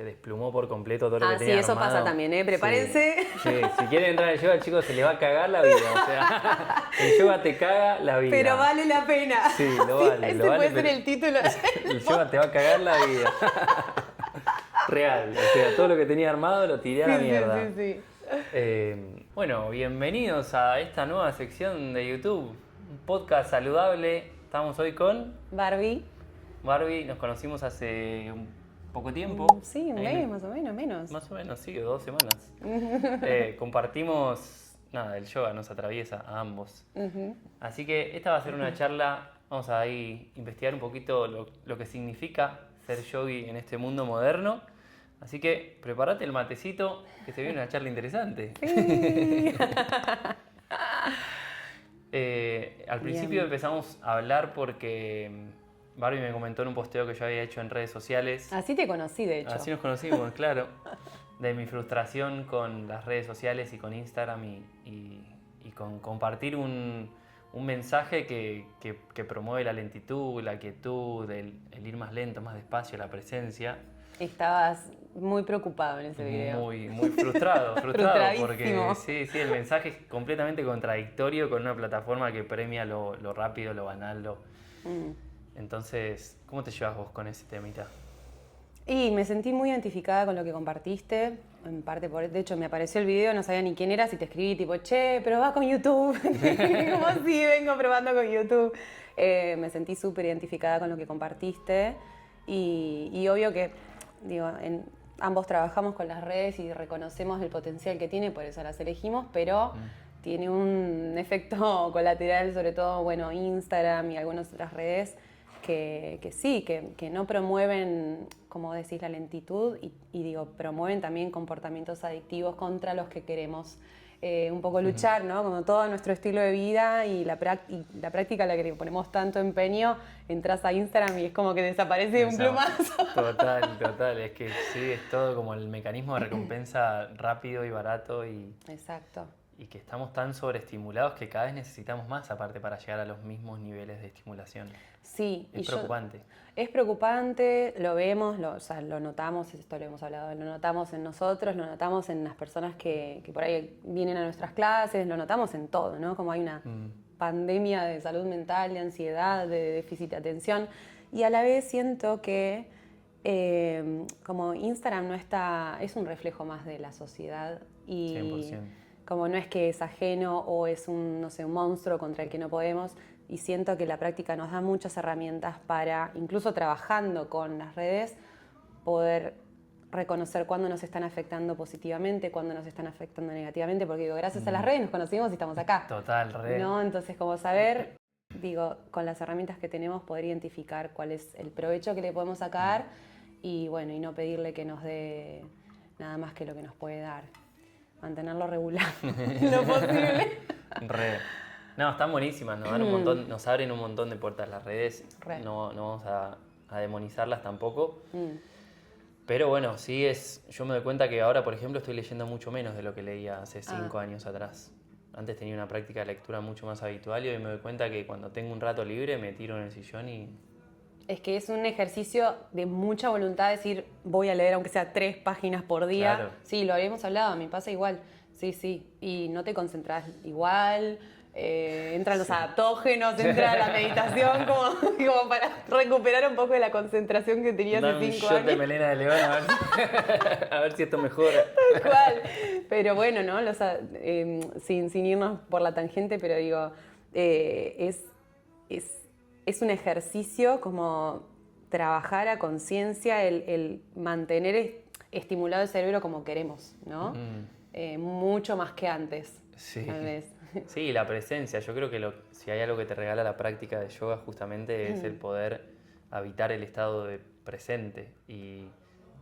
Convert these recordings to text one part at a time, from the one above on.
se desplumó por completo todo lo que sí, tenía eso armado. pasa también, Prepárense. Sí, si quieren entrar al yoga, chicos, se les va a cagar la vida. O sea, el yoga te caga la vida. Pero vale la pena. Sí, lo vale. Ese lo vale, puede ser pero el título. el yoga te va a cagar la vida. Real. O sea, todo lo que tenía armado lo tiré a la mierda. Sí. Bueno, bienvenidos a esta nueva sección de YouTube. Un podcast saludable. Estamos hoy con Barbie. Barbie. Nos conocimos hace un poco tiempo. Sí, un mes, más o menos, menos. Más o menos, sí, 2 semanas. Compartimos, nada, el yoga nos atraviesa a ambos. Así que esta va a ser una charla, vamos a ahí investigar un poquito lo que significa ser yogi en este mundo moderno. Así que prepárate el matecito, que se viene una charla interesante. Sí. Al principio empezamos a hablar porque Barbie me comentó en un posteo que yo había hecho en redes sociales. Así te conocí, de hecho. Así nos conocimos, claro. De mi frustración con las redes sociales y con Instagram y con compartir un mensaje que promueve la lentitud, la quietud, el ir más lento, más despacio, la presencia. Estabas muy preocupado en ese video. Muy frustrado porque sí, el mensaje es completamente contradictorio con una plataforma que premia lo rápido, lo banal. Entonces, ¿cómo te llevas vos con ese temita? Y me sentí muy identificada con lo que compartiste, en parte de hecho me apareció el video, no sabía ni quién eras y te escribí tipo, che, probá con YouTube. Como así, vengo probando con YouTube. Me sentí súper identificada con lo que compartiste y obvio que, digo, ambos trabajamos con las redes y reconocemos el potencial que tiene, por eso las elegimos, pero tiene un efecto colateral, sobre todo, bueno, Instagram y algunas otras redes, que no promueven, como decís, la lentitud y digo, promueven también comportamientos adictivos contra los que queremos un poco luchar, ¿no? Como todo nuestro estilo de vida y la práctica a la que ponemos tanto empeño, entras a Instagram y es como que desaparece de un plumazo. Total, es que sí, es todo como el mecanismo de recompensa rápido y barato Exacto. Y que estamos tan sobreestimulados que cada vez necesitamos más aparte para llegar a los mismos niveles de estimulación. Sí. Es preocupante. Es preocupante, lo vemos, lo notamos, esto lo hemos hablado, lo notamos en nosotros, lo notamos en las personas que por ahí vienen a nuestras clases, lo notamos en todo, ¿no? Como hay una pandemia de salud mental, de ansiedad, de déficit de atención, y a la vez siento que como Instagram es un reflejo más de la sociedad y 100%. Como no es que es ajeno o es un monstruo contra el que no podemos, y siento que la práctica nos da muchas herramientas para, incluso trabajando con las redes, poder reconocer cuándo nos están afectando positivamente, cuándo nos están afectando negativamente, porque digo, gracias a las redes nos conocimos y estamos acá. Total, ¿No? Entonces, como saber, digo, con las herramientas que tenemos, poder identificar cuál es el provecho que le podemos sacar y bueno, y no pedirle que nos dé nada más que lo que nos puede dar. Mantenerlo regular lo posible. No, están buenísimas, nos dan un montón, nos abren un montón de puertas las redes. No vamos a demonizarlas tampoco. Pero bueno, yo me doy cuenta que ahora, por ejemplo, estoy leyendo mucho menos de lo que leía hace 5 años atrás. Antes tenía una práctica de lectura mucho más habitual y hoy me doy cuenta que cuando tengo un rato libre me tiro en el sillón y... Es que es un ejercicio de mucha voluntad decir, voy a leer aunque sea 3 páginas por día. Claro. Sí, lo habíamos hablado, me pasa igual. Sí. Y no te concentras igual, entran los adaptógenos, entra la meditación como para recuperar un poco de la concentración que tenía hace 5 años. de melena de león a ver si esto mejora. Tal cual. Pero bueno, ¿no? Sin irnos por la tangente, pero digo, es un ejercicio como trabajar a conciencia, el mantener estimulado el cerebro como queremos, ¿no? Mucho más que antes, sí. Tal vez. Sí, la presencia. Yo creo que si hay algo que te regala la práctica de yoga justamente es el poder habitar el estado de presente. Y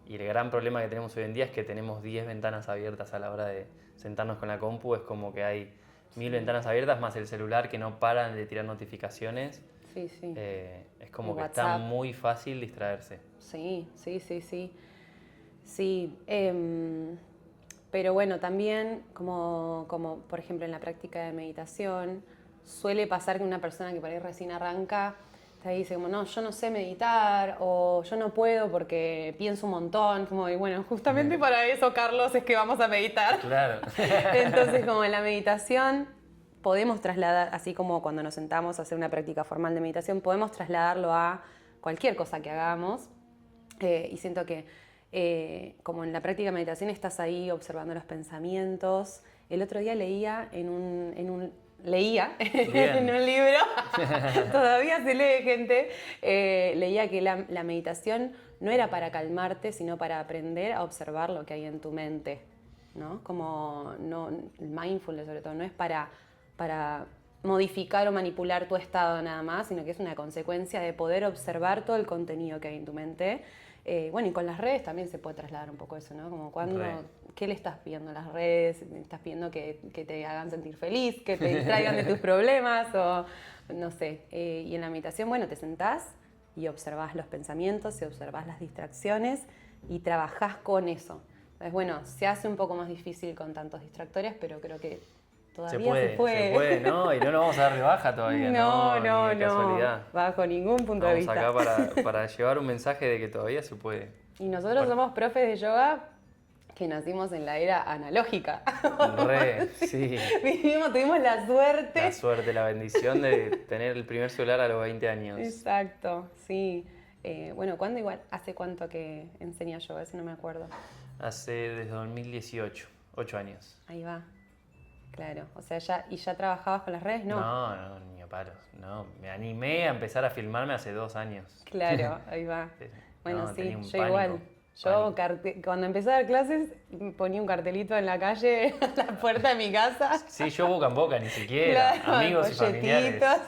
el gran problema que tenemos hoy en día es que tenemos 10 ventanas abiertas a la hora de sentarnos con la compu. Es como que hay 1000 ventanas abiertas más el celular que no paran de tirar notificaciones. Sí. Es como que WhatsApp. está muy fácil distraerse. Sí. Pero bueno, también como por ejemplo en la práctica de meditación, suele pasar que una persona que por ahí recién arranca te dice como, no, yo no sé meditar, o yo no puedo porque pienso un montón, como, y bueno, justamente para eso, Carlos, es que vamos a meditar. Claro. Entonces, como en la meditación podemos trasladar, así como cuando nos sentamos a hacer una práctica formal de meditación, podemos trasladarlo a cualquier cosa que hagamos. Y siento que como en la práctica de meditación estás ahí observando los pensamientos. El otro día leía en un libro, todavía se lee, gente, leía que la meditación no era para calmarte, sino para aprender a observar lo que hay en tu mente, ¿no? Como el mindfulness, sobre todo, no es para modificar o manipular tu estado nada más, sino que es una consecuencia de poder observar todo el contenido que hay en tu mente. Bueno, y con las redes también se puede trasladar un poco eso, ¿no? Como ¿qué le estás pidiendo a las redes? ¿Estás pidiendo que te hagan sentir feliz, que te distraigan de tus problemas? O no sé. Y en la meditación, bueno, te sentás y observás los pensamientos y observás las distracciones y trabajás con eso. Entonces, bueno, se hace un poco más difícil con tantos distractores, pero creo que todavía se puede. Se puede, ¿no? Y no nos vamos a dar de baja todavía, no, ni de casualidad. Bajo ningún punto de vista. Estamos acá para llevar un mensaje de que todavía se puede. Y nosotros somos profes de yoga que nacimos en la era analógica. Sí. Tuvimos la suerte. La suerte, la bendición de tener el primer celular a los 20 años. Exacto, sí. Bueno, ¿hace cuánto que enseña yoga? Eso no me acuerdo. Desde 2018, 8 años. Ahí va. Claro, o sea, ¿ya trabajabas con las redes? No, ni a palos. No, me animé a empezar a filmarme hace 2 años. Claro, ahí va. Bueno, sí, yo pánico, igual. Yo cuando empecé a dar clases ponía un cartelito en la calle a la puerta de mi casa. Sí, yo boca en boca, ni siquiera. Claro, amigos y familiares. folletitos.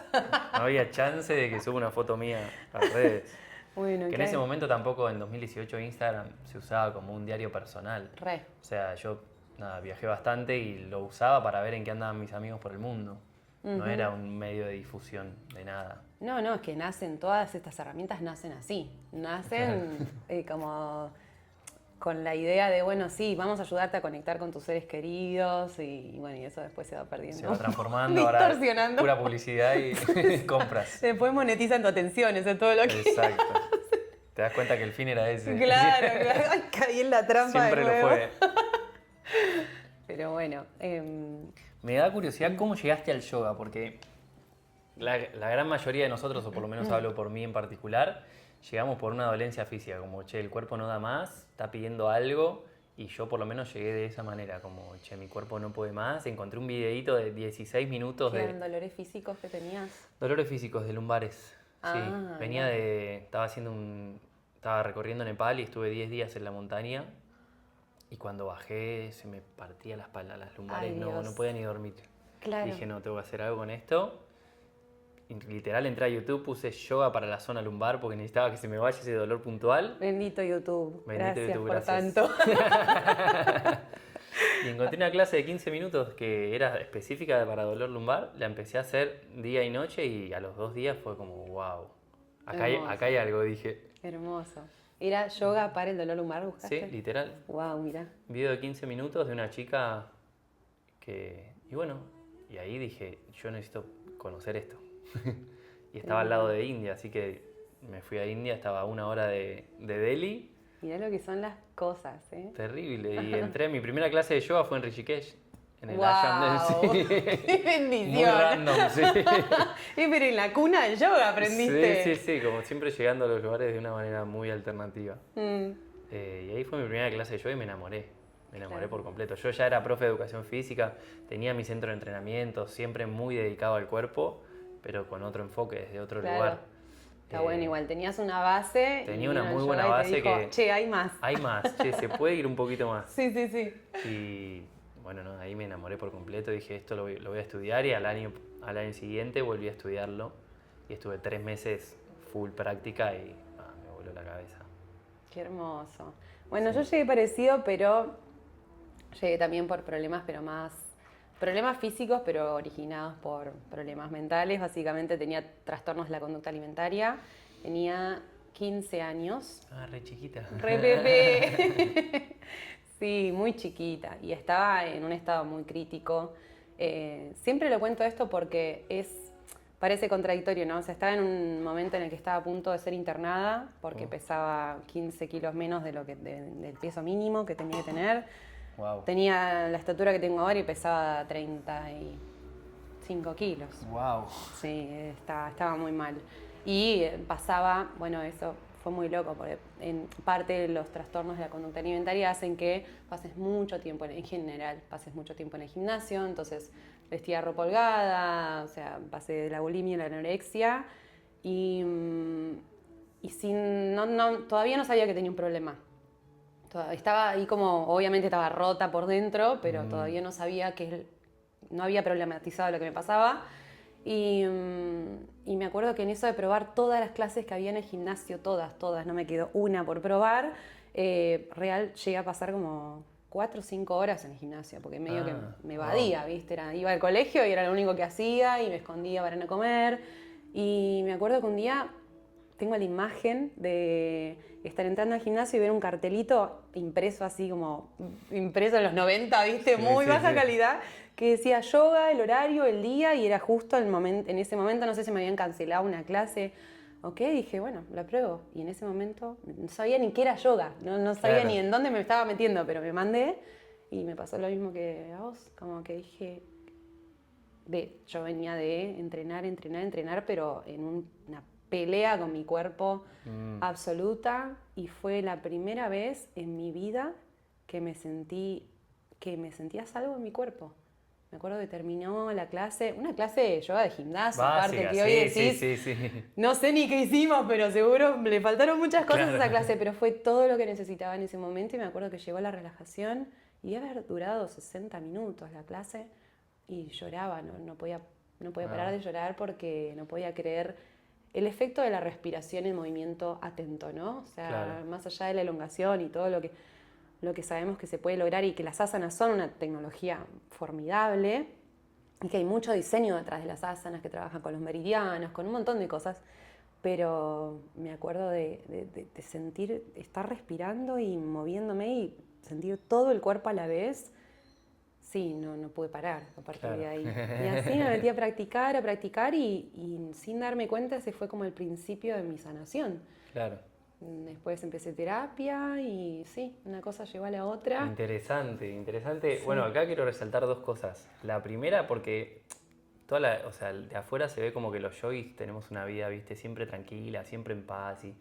No había chance de que suba una foto mía a las redes. Bueno, que en ese momento tampoco, en 2018, Instagram se usaba como un diario personal. O sea, yo viajé bastante y lo usaba para ver en qué andaban mis amigos por el mundo. No era un medio de difusión de nada. No, es que todas estas herramientas nacen así. Nacen como con la idea de, bueno, sí, vamos a ayudarte a conectar con tus seres queridos y bueno, y eso después se va perdiendo. Se va transformando, ahora pura publicidad y compras. Después monetizan tu atención, eso es todo lo que... Exacto. Te das cuenta que el fin era ese. Claro. Ay, caí en la trampa. Siempre lo fue. Pero bueno. Me da curiosidad cómo llegaste al yoga, porque la gran mayoría de nosotros, o por lo menos hablo por mí en particular, llegamos por una dolencia física, como, el cuerpo no da más, está pidiendo algo, y yo por lo menos llegué de esa manera, como, mi cuerpo no puede más. Encontré un videíto de 16 minutos ¿Qué eran dolores físicos que tenías? Dolores físicos de lumbares, sí. Estaba recorriendo Nepal y estuve 10 días en la montaña. Y cuando bajé se me partía la espalda, las lumbares, no podía ni dormir. Claro. Dije, no, tengo que hacer algo con esto. Y literal entré a YouTube, puse yoga para la zona lumbar porque necesitaba que se me vaya ese dolor puntual. Bendito YouTube. Gracias por gracias. tanto. Y encontré una clase de 15 minutos que era específica para dolor lumbar. La empecé a hacer día y noche y a los 2 días fue como, wow. Acá hay algo, dije. Hermoso. ¿Era yoga para el dolor lumbar, buscaste? Sí, literal. Wow, mira. Video de 15 minutos de una chica que... Y ahí dije, yo necesito conocer esto. Y estaba al lado de India, así que me fui a India, estaba a 1 hora de Delhi. Mirá lo que son las cosas, ¿eh? Terrible. Y mi primera clase de yoga fue en Rishikesh. En el wow. ashram de... ¡Qué bendición! Muy random, sí. Pero en la cuna del yoga aprendiste. Sí, como siempre llegando a los lugares de una manera muy alternativa. Y ahí fue mi primera clase de yoga y me enamoré. Me enamoré por completo. Yo ya era profe de educación física, tenía mi centro de entrenamiento, siempre muy dedicado al cuerpo, pero con otro enfoque, desde otro lugar. Está bueno, igual, tenías una base. Tenía una muy buena base que... hay más. Hay más, se puede ir un poquito más. Sí. Y bueno, ahí me enamoré por completo, dije esto lo voy a estudiar y al año siguiente volví a estudiarlo y estuve 3 meses full práctica y me voló la cabeza. Qué hermoso. Bueno, yo llegué parecido, pero llegué también por problemas físicos, pero originados por problemas mentales. Básicamente tenía trastornos de la conducta alimentaria, tenía 15 años. Re chiquita. Re bebé. Sí, muy chiquita y estaba en un estado muy crítico. Siempre lo cuento esto porque es parece contradictorio, ¿no? O sea, estaba en un momento en el que estaba a punto de ser internada porque pesaba 15 kilos menos de del peso mínimo que tenía que tener. Wow. Tenía la estatura que tengo ahora y pesaba 35 kilos. Wow. Sí, estaba muy mal. Y pasaba, bueno, eso fue muy loco, porque en parte de los trastornos de la conducta alimentaria hacen que pases mucho tiempo, en general, pases mucho tiempo en el gimnasio, entonces vestía ropa holgada, o sea, pasé de la bulimia a la anorexia y todavía no sabía que tenía un problema. Estaba ahí como, obviamente estaba rota por dentro, pero todavía no sabía no había problematizado lo que me pasaba. Y me acuerdo que en eso de probar todas las clases que había en el gimnasio, todas, no me quedó una por probar, real llegué a pasar como 4 o 5 horas en el gimnasio, porque medio que me evadía, ¿viste? Iba al colegio y era lo único que hacía y me escondía para no comer. Y me acuerdo que un día tengo la imagen de estar entrando al gimnasio y ver un cartelito impreso así como impreso en los 90, ¿viste? Muy baja calidad, que decía yoga, el horario, el día, y era justo en ese momento, no sé si me habían cancelado una clase. Ok, dije, bueno, la pruebo. Y en ese momento no sabía ni qué era yoga, no sabía ni en dónde me estaba metiendo, pero me mandé y me pasó lo mismo que a vos, como que dije, yo venía de entrenar, pero en una pelea con mi cuerpo absoluta, y fue la primera vez en mi vida que me sentía salvo en mi cuerpo. Me acuerdo que terminó la clase, una clase de yoga de gimnasio, básica, aparte que hoy decís, sí. no sé ni qué hicimos, pero seguro le faltaron muchas cosas a esa clase, pero fue todo lo que necesitaba en ese momento, y me acuerdo que llegó la relajación y debe haber durado 60 minutos la clase, y lloraba, no podía parar de llorar porque no podía creer el efecto de la respiración en movimiento atento, ¿no? O sea, más allá de la elongación y todo lo que sabemos que se puede lograr, y que las asanas son una tecnología formidable, y que hay mucho diseño detrás de las asanas, que trabajan con los meridianos, con un montón de cosas, pero me acuerdo de sentir, estar respirando y moviéndome y sentir todo el cuerpo a la vez. Sí, no pude parar a partir de ahí. Y así me metí a practicar y sin darme cuenta ese fue como el principio de mi sanación. Claro. Después empecé terapia y sí, una cosa llevó a la otra. Interesante. Sí. Bueno, acá quiero resaltar 2 cosas. La primera, porque o sea, de afuera se ve como que los yogis tenemos una vida, ¿viste? Siempre tranquila, siempre en paz y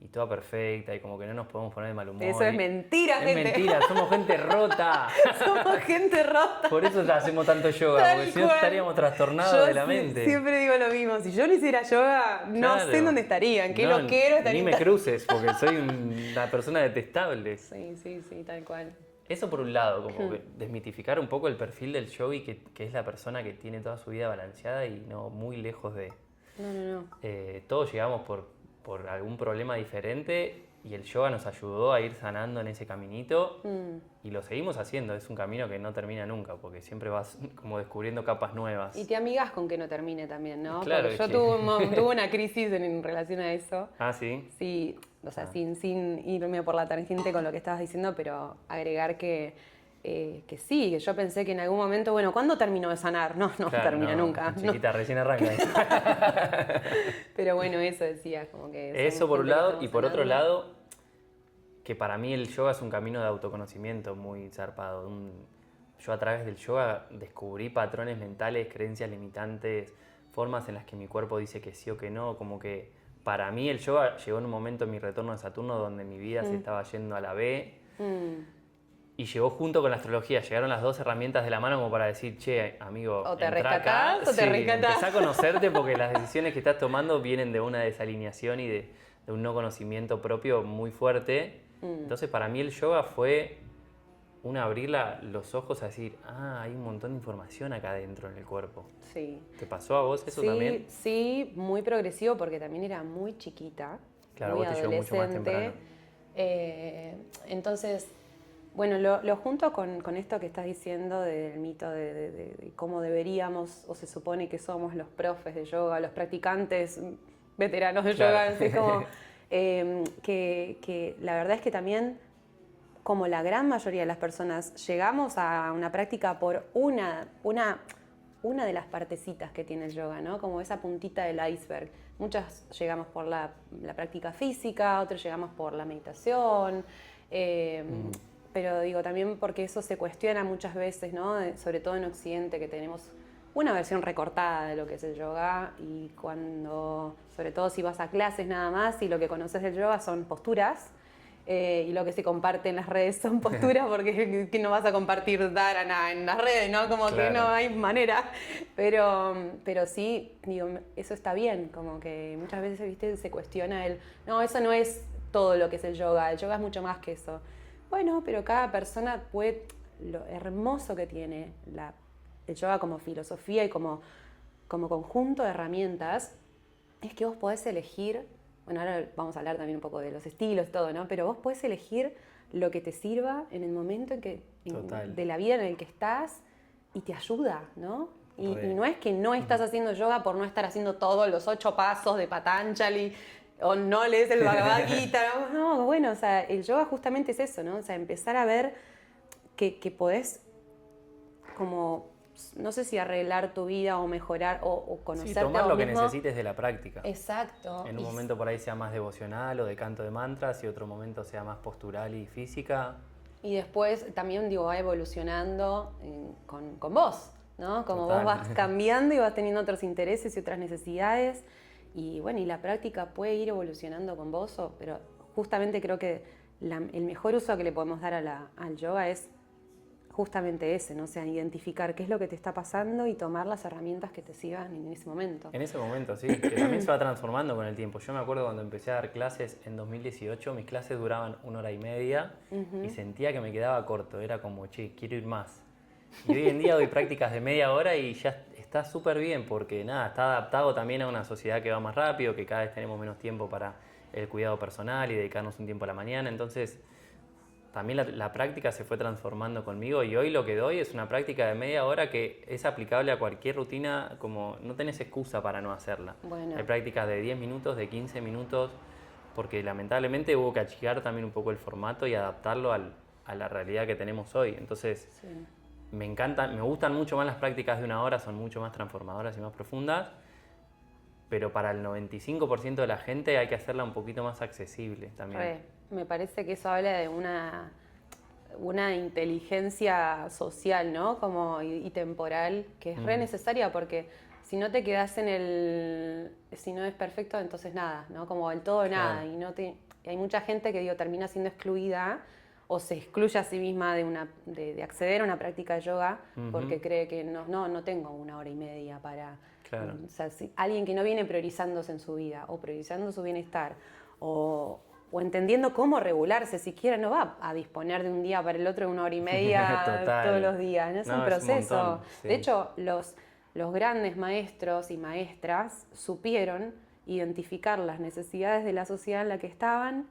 toda perfecta, y como que no nos podemos poner de mal humor. Eso es mentira, gente. Es mentira, somos gente rota. Somos gente rota. Por eso hacemos tanto yoga, porque si no estaríamos trastornados de la mente. Siempre digo lo mismo, si yo no hiciera yoga, no sé en dónde estarían, qué loquero estaría. Ni me cruces, porque soy una persona detestable. Sí, tal cual. Eso por un lado, como que desmitificar un poco el perfil del yogi, que es la persona que tiene toda su vida balanceada y no muy lejos de... No. Todos llegamos por algún problema diferente, y el yoga nos ayudó a ir sanando en ese caminito, y lo seguimos haciendo. Es un camino que no termina nunca, porque siempre vas como descubriendo capas nuevas. Y te amigas con que no termine también, ¿no? Claro, porque yo tuve una crisis en relación a eso. Ah, ¿sí? Sí, o sea, sin irme por la tangente con lo que estabas diciendo, pero agregar que sí, que yo pensé que en algún momento, bueno, ¿cuándo terminó de sanar? No termina nunca. Chiquita, recién arranca. Pero bueno, eso decía, como que... Eso por un lado, y por otro lado, que para mí el yoga es un camino de autoconocimiento muy zarpado. Yo a través del yoga descubrí patrones mentales, creencias limitantes, formas en las que mi cuerpo dice que sí o que no, como que para mí el yoga llegó en un momento en mi retorno de Saturno donde mi vida se estaba yendo a la B, y llegó junto con la astrología. Llegaron las 2 herramientas de la mano como para decir, che, amigo, o te entrá rescatás acá, o te rescatás. empezá a conocerte, porque las decisiones que estás tomando vienen de una desalineación y de un no conocimiento propio muy fuerte. Entonces para mí el yoga fue abrir los ojos a decir, hay un montón de información acá adentro en el cuerpo. Sí. ¿Te pasó a vos eso también? Sí, muy progresivo, porque también era muy chiquita. Claro, muy vos te llevó mucho más temprano. Entonces, bueno, lo junto con esto que estás diciendo del mito de cómo deberíamos, o se supone que somos los profes de yoga, los practicantes veteranos de yoga. Es como que la verdad es que también, como la gran mayoría de las personas, llegamos a una práctica por una de las partecitas que tiene el yoga, ¿no? Como esa puntita del iceberg. Muchas llegamos por la práctica física, otros llegamos por la meditación, pero digo también porque eso se cuestiona muchas veces, ¿no? Sobre todo en Occidente, que tenemos una versión recortada de lo que es el yoga, y cuando, sobre todo si vas a clases nada más y lo que conoces del yoga son posturas, y lo que se comparte en las redes son posturas, porque que no vas a compartir dharana en las redes, ¿no? Como claro, que no hay manera. Pero sí, digo, eso está bien, como que muchas veces, ¿viste? Se cuestiona no, eso no es todo lo que es el yoga es mucho más que eso. Bueno, pero cada persona puede, lo hermoso que tiene el yoga como filosofía y como conjunto de herramientas, es que vos podés elegir. Bueno, ahora vamos a hablar también un poco de los estilos y todo, ¿no? Pero vos podés elegir lo que te sirva en el momento de la vida en el que estás, y te ayuda, ¿no? Y no es que no estás haciendo yoga por no estar haciendo todos los 8 pasos de Patanjali, o no lees el Bhagavad Gita, ¿no? No, bueno, o sea, el yoga justamente es eso, ¿no? O sea, empezar a ver que podés como, no sé si arreglar tu vida o mejorar o conocerte a vos tomar lo que mismo. necesites de la práctica. Exacto. En un momento por ahí sea más devocional o de canto de mantras, y otro momento sea más postural y física. Y después también, digo, va evolucionando con vos, ¿no? Como Total. vos vas cambiando y vas teniendo otros intereses y otras necesidades. Y bueno, y la práctica puede ir evolucionando con vos, pero justamente creo que el mejor uso que le podemos dar al yoga es justamente ese, ¿no? O sea, identificar qué es lo que te está pasando y tomar las herramientas que te sirvan en ese momento. En ese momento, sí, que también se va transformando con el tiempo. Yo me acuerdo cuando empecé a dar clases en 2018, mis clases duraban 1 hora y media y sentía que me quedaba corto, era como, che, quiero ir más. Y hoy en día doy prácticas de media hora y ya está súper bien, porque nada, está adaptado también a una sociedad que va más rápido, que cada vez tenemos menos tiempo para el cuidado personal y dedicarnos un tiempo a la mañana. Entonces, también la práctica se fue transformando conmigo, y hoy lo que doy es una práctica de media hora que es aplicable a cualquier rutina, como no tenés excusa para no hacerla. Bueno. Hay prácticas de 10 minutos, de 15 minutos, porque lamentablemente hubo que achicar también un poco el formato y adaptarlo a la realidad que tenemos hoy. Entonces, sí, me gustan mucho más las prácticas de 1 hora, son mucho más transformadoras y más profundas, pero para el 95% de la gente hay que hacerla un poquito más accesible también. Me parece que eso habla de una inteligencia social, ¿no? Como y temporal, que es re necesaria, porque si no te quedás si no es perfecto, entonces nada, ¿no? Como el todo o nada. Y hay mucha gente que termina siendo excluida o se excluye a sí misma de acceder a una práctica de yoga porque cree que no tengo 1 hora y media para... Claro. O sea, alguien que no viene priorizándose en su vida o priorizando su bienestar o entendiendo cómo regularse, siquiera no va a disponer de un día para el otro de 1 hora y media todos los días, ¿no? Es un proceso. Es un montón, sí. De hecho, los grandes maestros y maestras supieron identificar las necesidades de la sociedad en la que estaban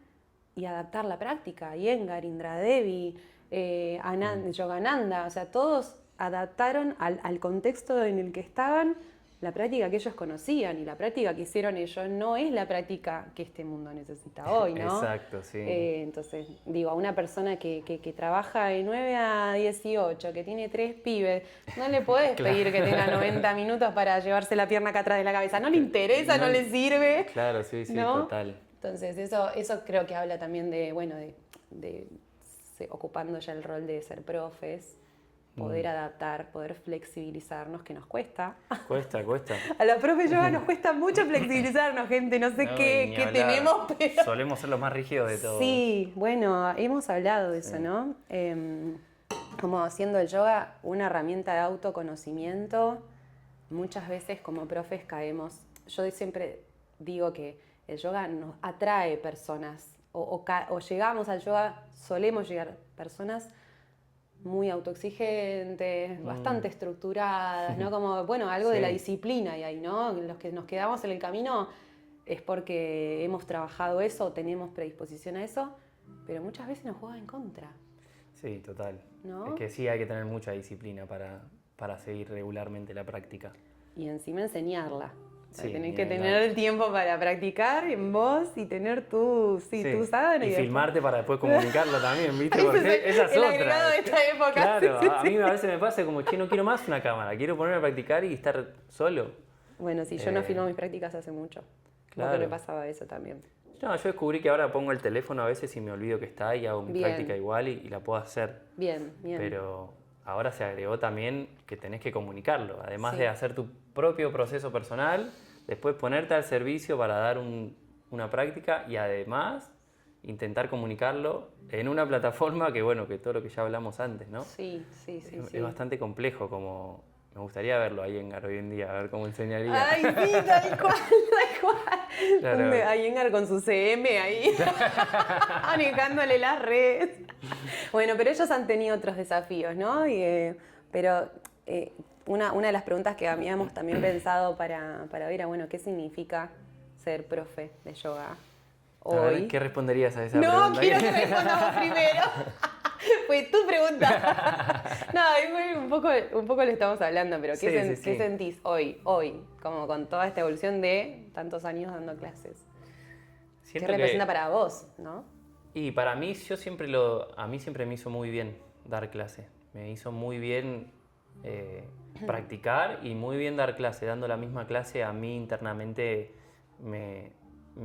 y adaptar la práctica. Iyengar, Indra Devi, Yogananda, o sea, todos adaptaron al contexto en el que estaban la práctica que ellos conocían, y la práctica que hicieron ellos no es la práctica que este mundo necesita hoy, ¿no? Exacto, sí. Entonces, digo, a una persona que trabaja de 9 a 18, que tiene 3 pibes, no le podés pedir que tenga 90 minutos para llevarse la pierna acá atrás de la cabeza. No le interesa, no le sirve. Claro, sí, ¿no? Total. Entonces, eso creo que habla también de ocupando ya el rol de ser profes, poder adaptar, poder flexibilizarnos, que nos cuesta. Cuesta. A los profes yoga nos cuesta mucho flexibilizarnos, gente, no sé qué tenemos, pero... Solemos ser los más rígidos de todos. Sí, bueno, hemos hablado de eso, ¿no? Como haciendo el yoga una herramienta de autoconocimiento, muchas veces como profes caemos. Yo siempre digo que el yoga nos atrae personas, o llegamos al yoga, solemos llegar personas muy autoexigentes, bastante estructuradas, ¿no? Como, bueno, algo de la disciplina y ahí, ¿no? Los que nos quedamos en el camino es porque hemos trabajado eso o tenemos predisposición a eso, pero muchas veces nos juega en contra. Sí, total. ¿No? Es que sí hay que tener mucha disciplina para seguir regularmente la práctica. Y encima enseñarla. Sí, tenés que tener el tiempo para practicar en voz y tener tu sano. Y filmarte para después comunicarlo también, ¿viste? Porque esa es el otra. agregado de esta época. Claro, Sí, a mí a veces me pasa como, che, no quiero más una cámara, quiero ponerme a practicar y estar solo. Bueno, sí, yo no filmo mis prácticas hace mucho. Claro. Porque me pasaba eso también. No, yo descubrí que ahora pongo el teléfono a veces y me olvido que está y hago mi práctica igual y la puedo hacer. Bien. Pero ahora se agregó también que tenés que comunicarlo. Además de hacer tu propio proceso personal, después ponerte al servicio para dar una práctica y además intentar comunicarlo en una plataforma que, bueno, que todo lo que ya hablamos antes, ¿no? Sí. Es bastante complejo, como me gustaría verlo ahí en hoy en día, a ver cómo enseñaría. Ay, sí, tal cual. Claro. Yengar con su CM ahí, manejándole las redes. Bueno, pero ellos han tenido otros desafíos, ¿no? Pero una de las preguntas que habíamos también pensado para ver era, bueno, ¿qué significa ser profe de yoga hoy? A ver, ¿qué responderías a esa pregunta? No, quiero que respondamos primero. Fue tu pregunta. No, un poco le estamos hablando, pero ¿qué sentís hoy, como con toda esta evolución de tantos años dando clases? ¿Qué representa para vos, no? Y para mí, a mí siempre me hizo muy bien dar clase. Me hizo muy bien practicar y muy bien dar clase. Dando la misma clase, a mí internamente me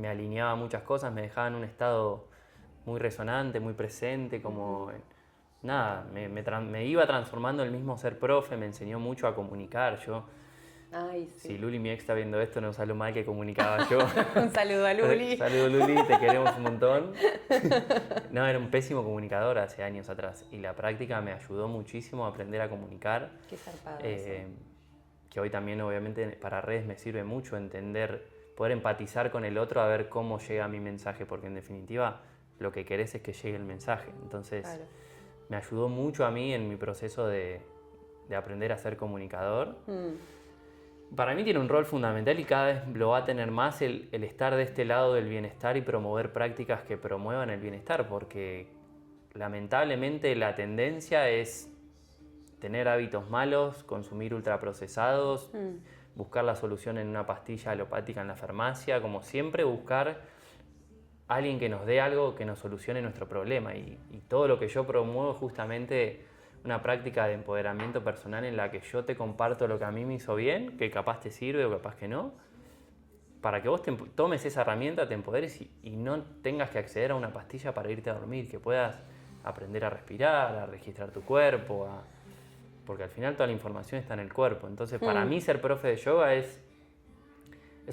alineaba muchas cosas, me dejaba en un estado muy resonante, muy presente, como nada, me iba transformando el mismo ser profe, me enseñó mucho a comunicar. Ay, sí. Si Luli, mi ex, está viendo esto, no sabe lo mal que comunicaba yo. Un saludo a Luli. Saludo Luli, te queremos un montón. No, era un pésimo comunicador hace años atrás y la práctica me ayudó muchísimo a aprender a comunicar. Qué zarpado eso. Que hoy también obviamente para redes me sirve mucho poder empatizar con el otro a ver cómo llega mi mensaje, porque en definitiva lo que querés es que llegue el mensaje. Entonces me ayudó mucho a mí en mi proceso de aprender a ser comunicador. Para mí tiene un rol fundamental y cada vez lo va a tener más el estar de este lado del bienestar y promover prácticas que promuevan el bienestar, porque lamentablemente la tendencia es tener hábitos malos, consumir ultraprocesados, buscar la solución en una pastilla alopática en la farmacia, como siempre buscar alguien que nos dé algo que nos solucione nuestro problema. Y todo lo que yo promuevo es justamente una práctica de empoderamiento personal en la que yo te comparto lo que a mí me hizo bien, que capaz te sirve o capaz que no, para que vos tomes esa herramienta, te empoderes y no tengas que acceder a una pastilla para irte a dormir, que puedas aprender a respirar, a registrar tu cuerpo, porque al final toda la información está en el cuerpo. Entonces, para mí ser profe de yoga es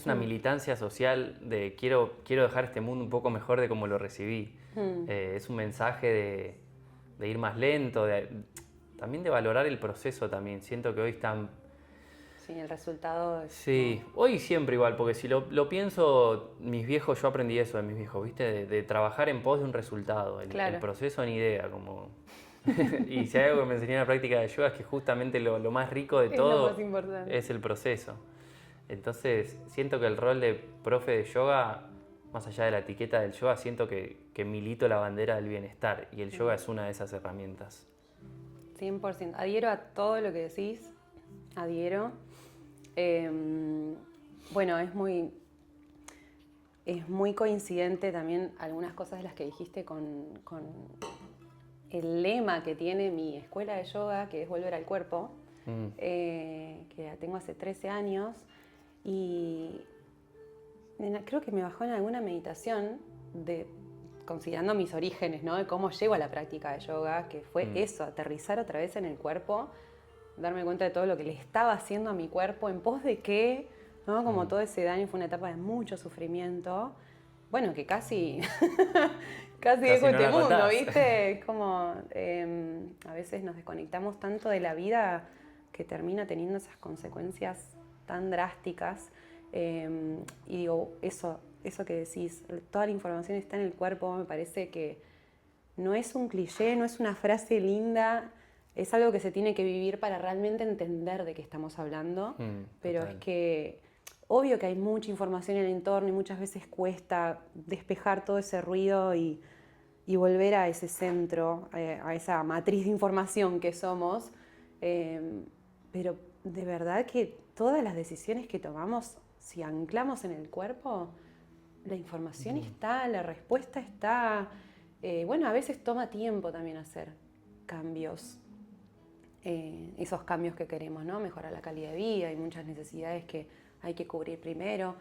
una militancia social de quiero dejar este mundo un poco mejor de como lo recibí. Es un mensaje de ir más lento, también de valorar el proceso también. Siento que hoy están... Sí, el resultado... Sí, hoy siempre igual, porque si lo pienso, yo aprendí eso de mis viejos, ¿viste? De trabajar en pos de un resultado. El proceso ni idea, como... Y si hay algo que me enseñó en la práctica de yoga es que justamente lo más rico de todo es el proceso. Entonces, siento que el rol de profe de yoga, más allá de la etiqueta del yoga, siento que milito la bandera del bienestar y el yoga es una de esas herramientas. 100%. Adhiero a todo lo que decís. Adhiero. Bueno, es muy coincidente también algunas cosas de las que dijiste con el lema que tiene mi escuela de yoga, que es volver al cuerpo, que la tengo hace 13 años. Y creo que me bajó en alguna meditación considerando mis orígenes, ¿no? De cómo llego a la práctica de yoga, que fue eso, aterrizar otra vez en el cuerpo, darme cuenta de todo lo que le estaba haciendo a mi cuerpo, en pos de que, ¿no? Como todo ese daño fue una etapa de mucho sufrimiento. Bueno, que casi dejo este mundo, ¿viste? Como a veces nos desconectamos tanto de la vida que termina teniendo esas consecuencias tan drásticas. Y digo, eso que decís, toda la información está en el cuerpo, me parece que no es un cliché, no es una frase linda, es algo que se tiene que vivir para realmente entender de qué estamos hablando, pero total. Es que obvio que hay mucha información en el entorno y muchas veces cuesta despejar todo ese ruido y volver a ese centro, a esa matriz de información que somos, pero de verdad que todas las decisiones que tomamos si anclamos en el cuerpo, la información está, la respuesta está. Bueno, a veces toma tiempo también hacer cambios, esos cambios que queremos, ¿no? Mejorar la calidad de vida, hay muchas necesidades que hay que cubrir primero,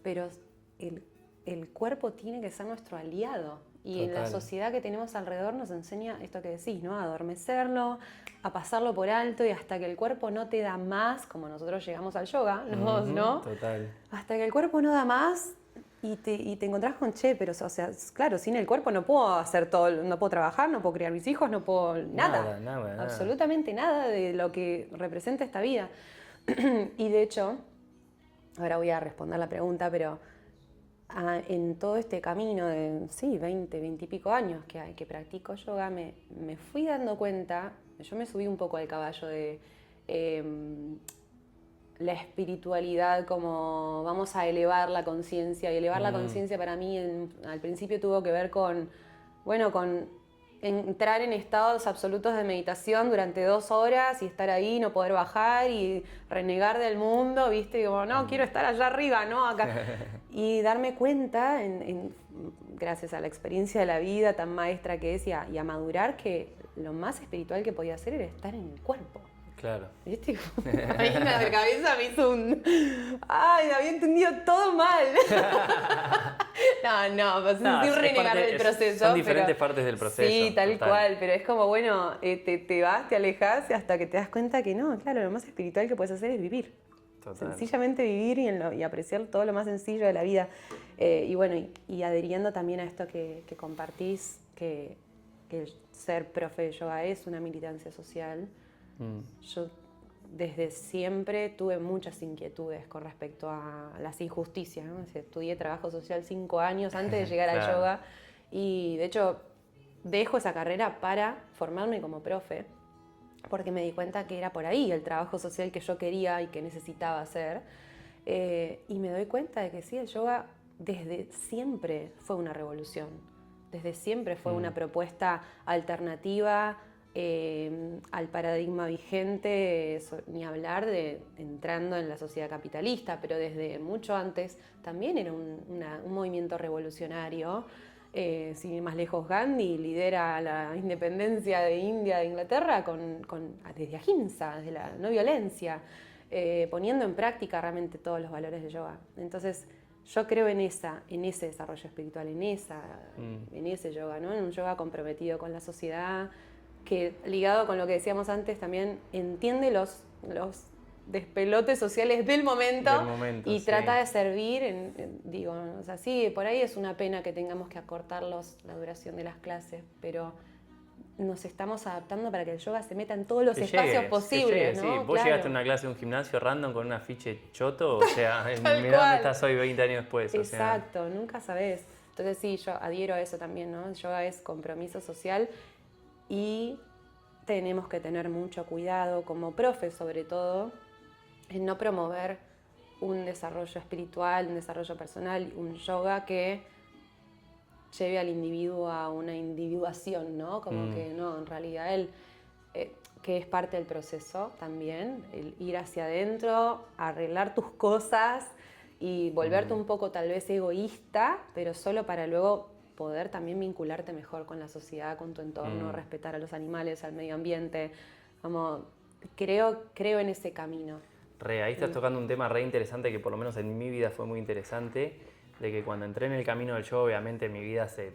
pero el cuerpo tiene que ser nuestro aliado. Y en la sociedad que tenemos alrededor nos enseña esto que decís, ¿no? A adormecerlo, a pasarlo por alto y hasta que el cuerpo no te da más, como nosotros llegamos al yoga, los dos, ¿no? Total. Hasta que el cuerpo no da más y te encontrás con, pero, o sea, claro, sin el cuerpo no puedo hacer todo, no puedo trabajar, no puedo criar mis hijos, no puedo nada. Absolutamente nada de lo que representa esta vida. Y de hecho, ahora voy a responder la pregunta, pero en todo este camino de, 20 y pico años que practico yoga, me fui dando cuenta, yo me subí un poco al caballo de la espiritualidad, como vamos a elevar la conciencia, y elevar la conciencia para mí al principio tuvo que ver con entrar en estados absolutos de meditación durante 2 horas y estar ahí, no poder bajar y renegar del mundo, ¿viste? Y como, no, quiero estar allá arriba, ¿no? Acá. Y darme cuenta, gracias a la experiencia de la vida tan maestra que es y a madurar, que lo más espiritual que podía hacer era estar en el cuerpo. Claro. ¿Viste? Ahí en la cabeza me hizo ¡ay, me había entendido todo mal! No, sin renegar del proceso. Son diferentes partes del proceso. Sí, tal cual, pero es como, bueno, te vas, te alejas hasta que te das cuenta que no, claro, lo más espiritual que puedes hacer es vivir. Total. Sencillamente vivir y apreciar todo lo más sencillo de la vida. Y bueno, y adhiriendo también a esto que compartís, que el ser profe de yoga es una militancia social. Yo desde siempre tuve muchas inquietudes con respecto a las injusticias, ¿no? Estudié trabajo social 5 años antes de llegar al yoga y de hecho dejo esa carrera para formarme como profe porque me di cuenta que era por ahí el trabajo social que yo quería y que necesitaba hacer, y me doy cuenta de que sí, el yoga desde siempre fue una revolución, desde siempre fue una propuesta alternativa al paradigma vigente, ni hablar de entrando en la sociedad capitalista, pero desde mucho antes también era un movimiento revolucionario. Sin ir más lejos, Gandhi lidera la independencia de India, de Inglaterra, desde Ahimsa, desde la no violencia, poniendo en práctica realmente todos los valores del yoga. Entonces, yo creo en ese desarrollo espiritual, en ese yoga, ¿no? En un yoga comprometido con la sociedad, que ligado con lo que decíamos antes también entiende los despelotes sociales del momento y trata de servir, digo, o sea, sí, por ahí es una pena que tengamos que acortar la duración de las clases, pero nos estamos adaptando para que el yoga se meta en todos los espacios posibles, ¿no? Sí. Vos llegaste a una clase de un gimnasio random con un afiche choto, o sea, mirá dónde estás hoy 20 años después. Exacto, o sea, nunca sabés. Entonces sí, yo adhiero a eso también, ¿no? El yoga es compromiso social y tenemos que tener mucho cuidado, como profe sobre todo, en no promover un desarrollo espiritual, un desarrollo personal, un yoga que lleve al individuo a una individuación, ¿no? Como que no, en realidad él, que es parte del proceso también, el ir hacia adentro, arreglar tus cosas y volverte un poco tal vez egoísta, pero solo para luego poder también vincularte mejor con la sociedad, con tu entorno, respetar a los animales, al medio ambiente. Como, creo en ese camino. Ahí estás tocando un tema re interesante que por lo menos en mi vida fue muy interesante, de que cuando entré en el camino del yoga, obviamente mi vida se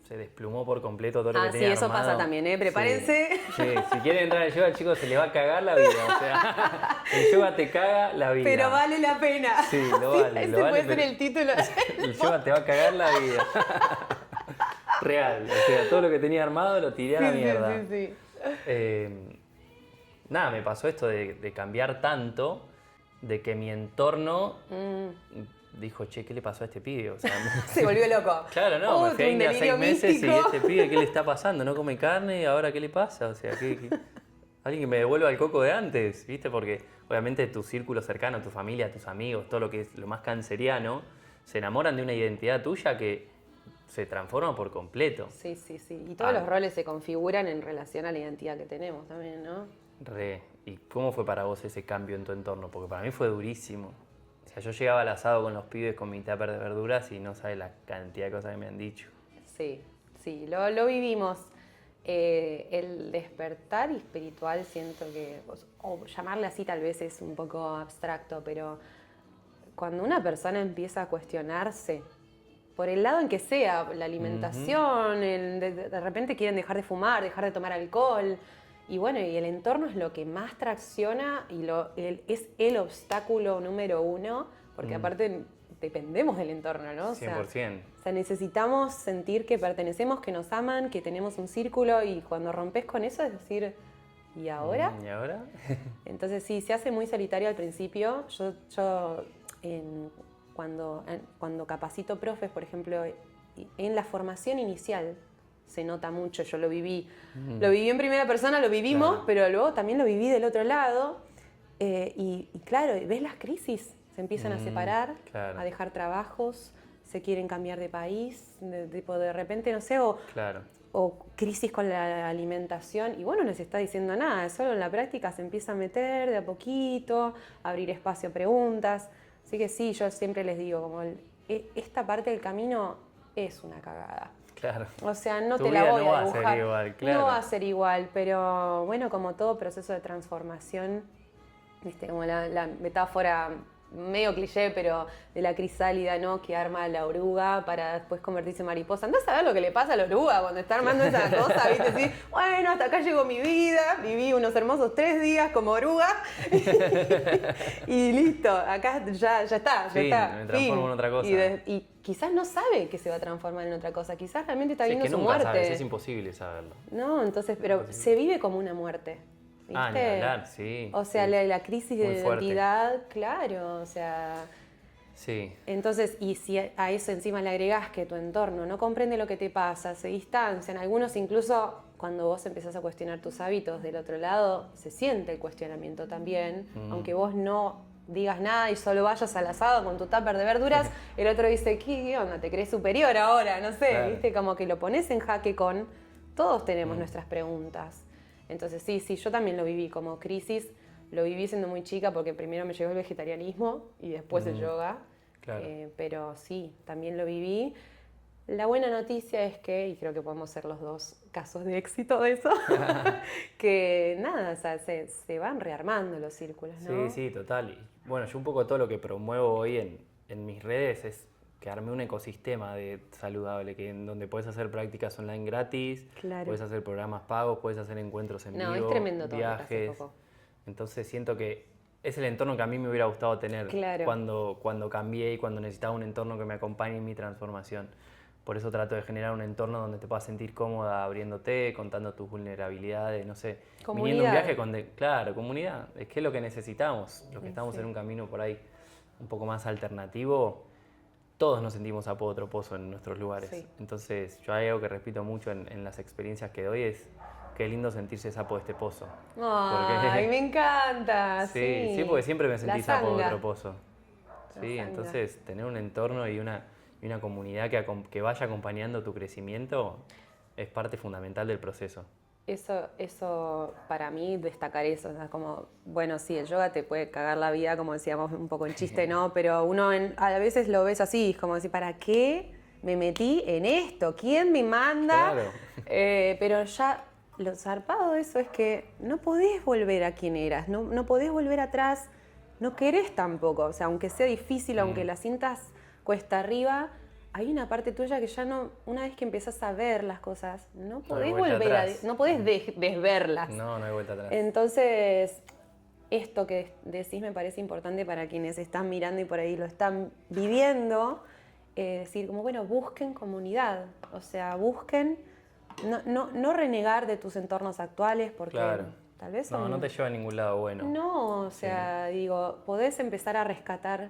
desplumó por completo todo lo que tenía sí, eso armado. pasa también, prepárense. Sí, si quieren entrar al yoga, chicos, se les va a cagar la vida, o sea, el yoga te caga la vida. Pero vale la pena. Sí, lo vale. Ese puede ser el título. El yoga te va a cagar la vida. Real, o sea, todo lo que tenía armado lo tiré a la mierda. Sí. Nada, me pasó esto de cambiar tanto, de que mi entorno dijo, che, ¿qué le pasó a este pibe? O sea, se volvió loco. Claro, no, me fui a India 6 meses y este pibe, ¿qué le está pasando? No come carne y ahora ¿qué le pasa? O sea, alguien que me devuelva el coco de antes, ¿viste? Porque obviamente tu círculo cercano, tu familia, tus amigos, todo lo que es lo más canceriano, se enamoran de una identidad tuya que se transforma por completo. Sí. Y todos los roles se configuran en relación a la identidad que tenemos también, ¿no? ¿Y cómo fue para vos ese cambio en tu entorno? Porque para mí fue durísimo. O sea, yo llegaba al asado con los pibes con mi tupper de verduras y no sabes la cantidad de cosas que me han dicho. Sí, sí, lo vivimos. El despertar espiritual siento que, o llamarle así tal vez es un poco abstracto, pero cuando una persona empieza a cuestionarse, por el lado en que sea, la alimentación, de repente quieren dejar de fumar, dejar de tomar alcohol, y bueno, y el entorno es lo que más tracciona y es el obstáculo número uno, porque aparte dependemos del entorno, ¿no? 100%. O sea, necesitamos sentir que pertenecemos, que nos aman, que tenemos un círculo, y cuando rompes con eso es decir, ¿y ahora? ¿Y ahora? Entonces sí, se hace muy solitario al principio. Cuando capacito profes, por ejemplo, en la formación inicial se nota mucho, yo lo viví. Lo viví en primera persona, lo vivimos, Claro. pero luego también lo viví del otro lado. Y claro, ves las crisis, se empiezan a separar, claro. a dejar trabajos, se quieren cambiar de país, de repente, no sé, Claro. o crisis con la alimentación, y bueno, no les está diciendo nada, solo en la práctica se empieza a meter de a poquito, abrir espacio a preguntas. Así que sí, yo siempre les digo, como esta parte del camino es una cagada. Claro. O sea, no Tu te la vida voy no a va a dibujar. ser igual, claro. No va a ser igual, pero bueno, como todo proceso de transformación, ¿viste? Como la metáfora medio cliché, pero de la crisálida, ¿no? Que arma la oruga para después convertirse en mariposa. Andás a ver lo que le pasa a la oruga cuando está armando esa cosa, ¿viste? Así, bueno, hasta acá llegó mi vida, viví unos hermosos 3 días como oruga y listo, acá ya está, Fin, me transformo en otra cosa. Y quizás no sabe que se va a transformar en otra cosa, quizás realmente está viendo que su nunca muerte. sabes, es imposible saberlo. No, entonces, pero se vive como una muerte. ¿Viste? Ah, ni hablar, sí. O sea, sí. la crisis de Muy fuerte. identidad, claro, o sea... Sí. Entonces, y si a eso encima le agregás que tu entorno no comprende lo que te pasa, se distancian, algunos incluso cuando vos empezás a cuestionar tus hábitos del otro lado, se siente el cuestionamiento también, aunque vos no digas nada y solo vayas al asado con tu tupper de verduras, el otro dice, ¿qué onda? ¿Te crees superior ahora? No sé, Claro. ¿viste? Como que lo pones en jaque con... Todos tenemos nuestras preguntas. Entonces sí, yo también lo viví como crisis, lo viví siendo muy chica porque primero me llegó el vegetarianismo y después el yoga, Claro. pero sí, también lo viví. La buena noticia es que, y creo que podemos ser los dos casos de éxito de eso, que nada, o sea, se van rearmando los círculos, ¿no? Sí, sí, total. Y bueno, yo un poco todo lo que promuevo hoy en mis redes es que armé un ecosistema de saludable, en donde puedes hacer prácticas online gratis, Claro. puedes hacer programas pagos, puedes hacer encuentros en No, vivo, es tremendo todo lo que hace viajes. Coco. Entonces siento que es el entorno que a mí me hubiera gustado tener Claro. cuando cambié y cuando necesitaba un entorno que me acompañe en mi transformación. Por eso trato de generar un entorno donde te puedas sentir cómoda abriéndote, contando tus vulnerabilidades, no sé. Viniendo a un viaje claro, comunidad. Es que es lo que necesitamos, los que estamos en un camino por ahí un poco más alternativo. Todos nos sentimos a otro pozo en nuestros lugares. Sí. Entonces, yo hay algo que repito mucho en las experiencias que doy es qué lindo sentirse sapo de este pozo. Ay, me encanta. Sí, sí, porque siempre me sentí sapo de sanga. otro pozo. Sí, sanga. entonces tener un entorno y una comunidad que vaya acompañando tu crecimiento es parte fundamental del proceso. Eso para mí, destacar eso, o sea, como, bueno, sí, el yoga te puede cagar la vida, como decíamos un poco en chiste, ¿no? Pero uno a veces lo ves así, es como decir, ¿para qué me metí en esto? ¿Quién me manda? Claro. Pero ya lo zarpado de eso es que no podés volver a quien eras, no podés volver atrás, no querés tampoco, o sea, aunque sea difícil, aunque la sientas cuesta arriba, hay una parte tuya que ya no, una vez que empezás a ver las cosas, no podés no podés desverlas. No hay vuelta atrás. Entonces, esto que decís me parece importante para quienes están mirando y por ahí lo están viviendo, decir como, bueno, busquen comunidad, o sea, busquen, no renegar de tus entornos actuales porque Claro. tal vez no te lleva a ningún lado bueno. No, o sea, digo, podés empezar a rescatar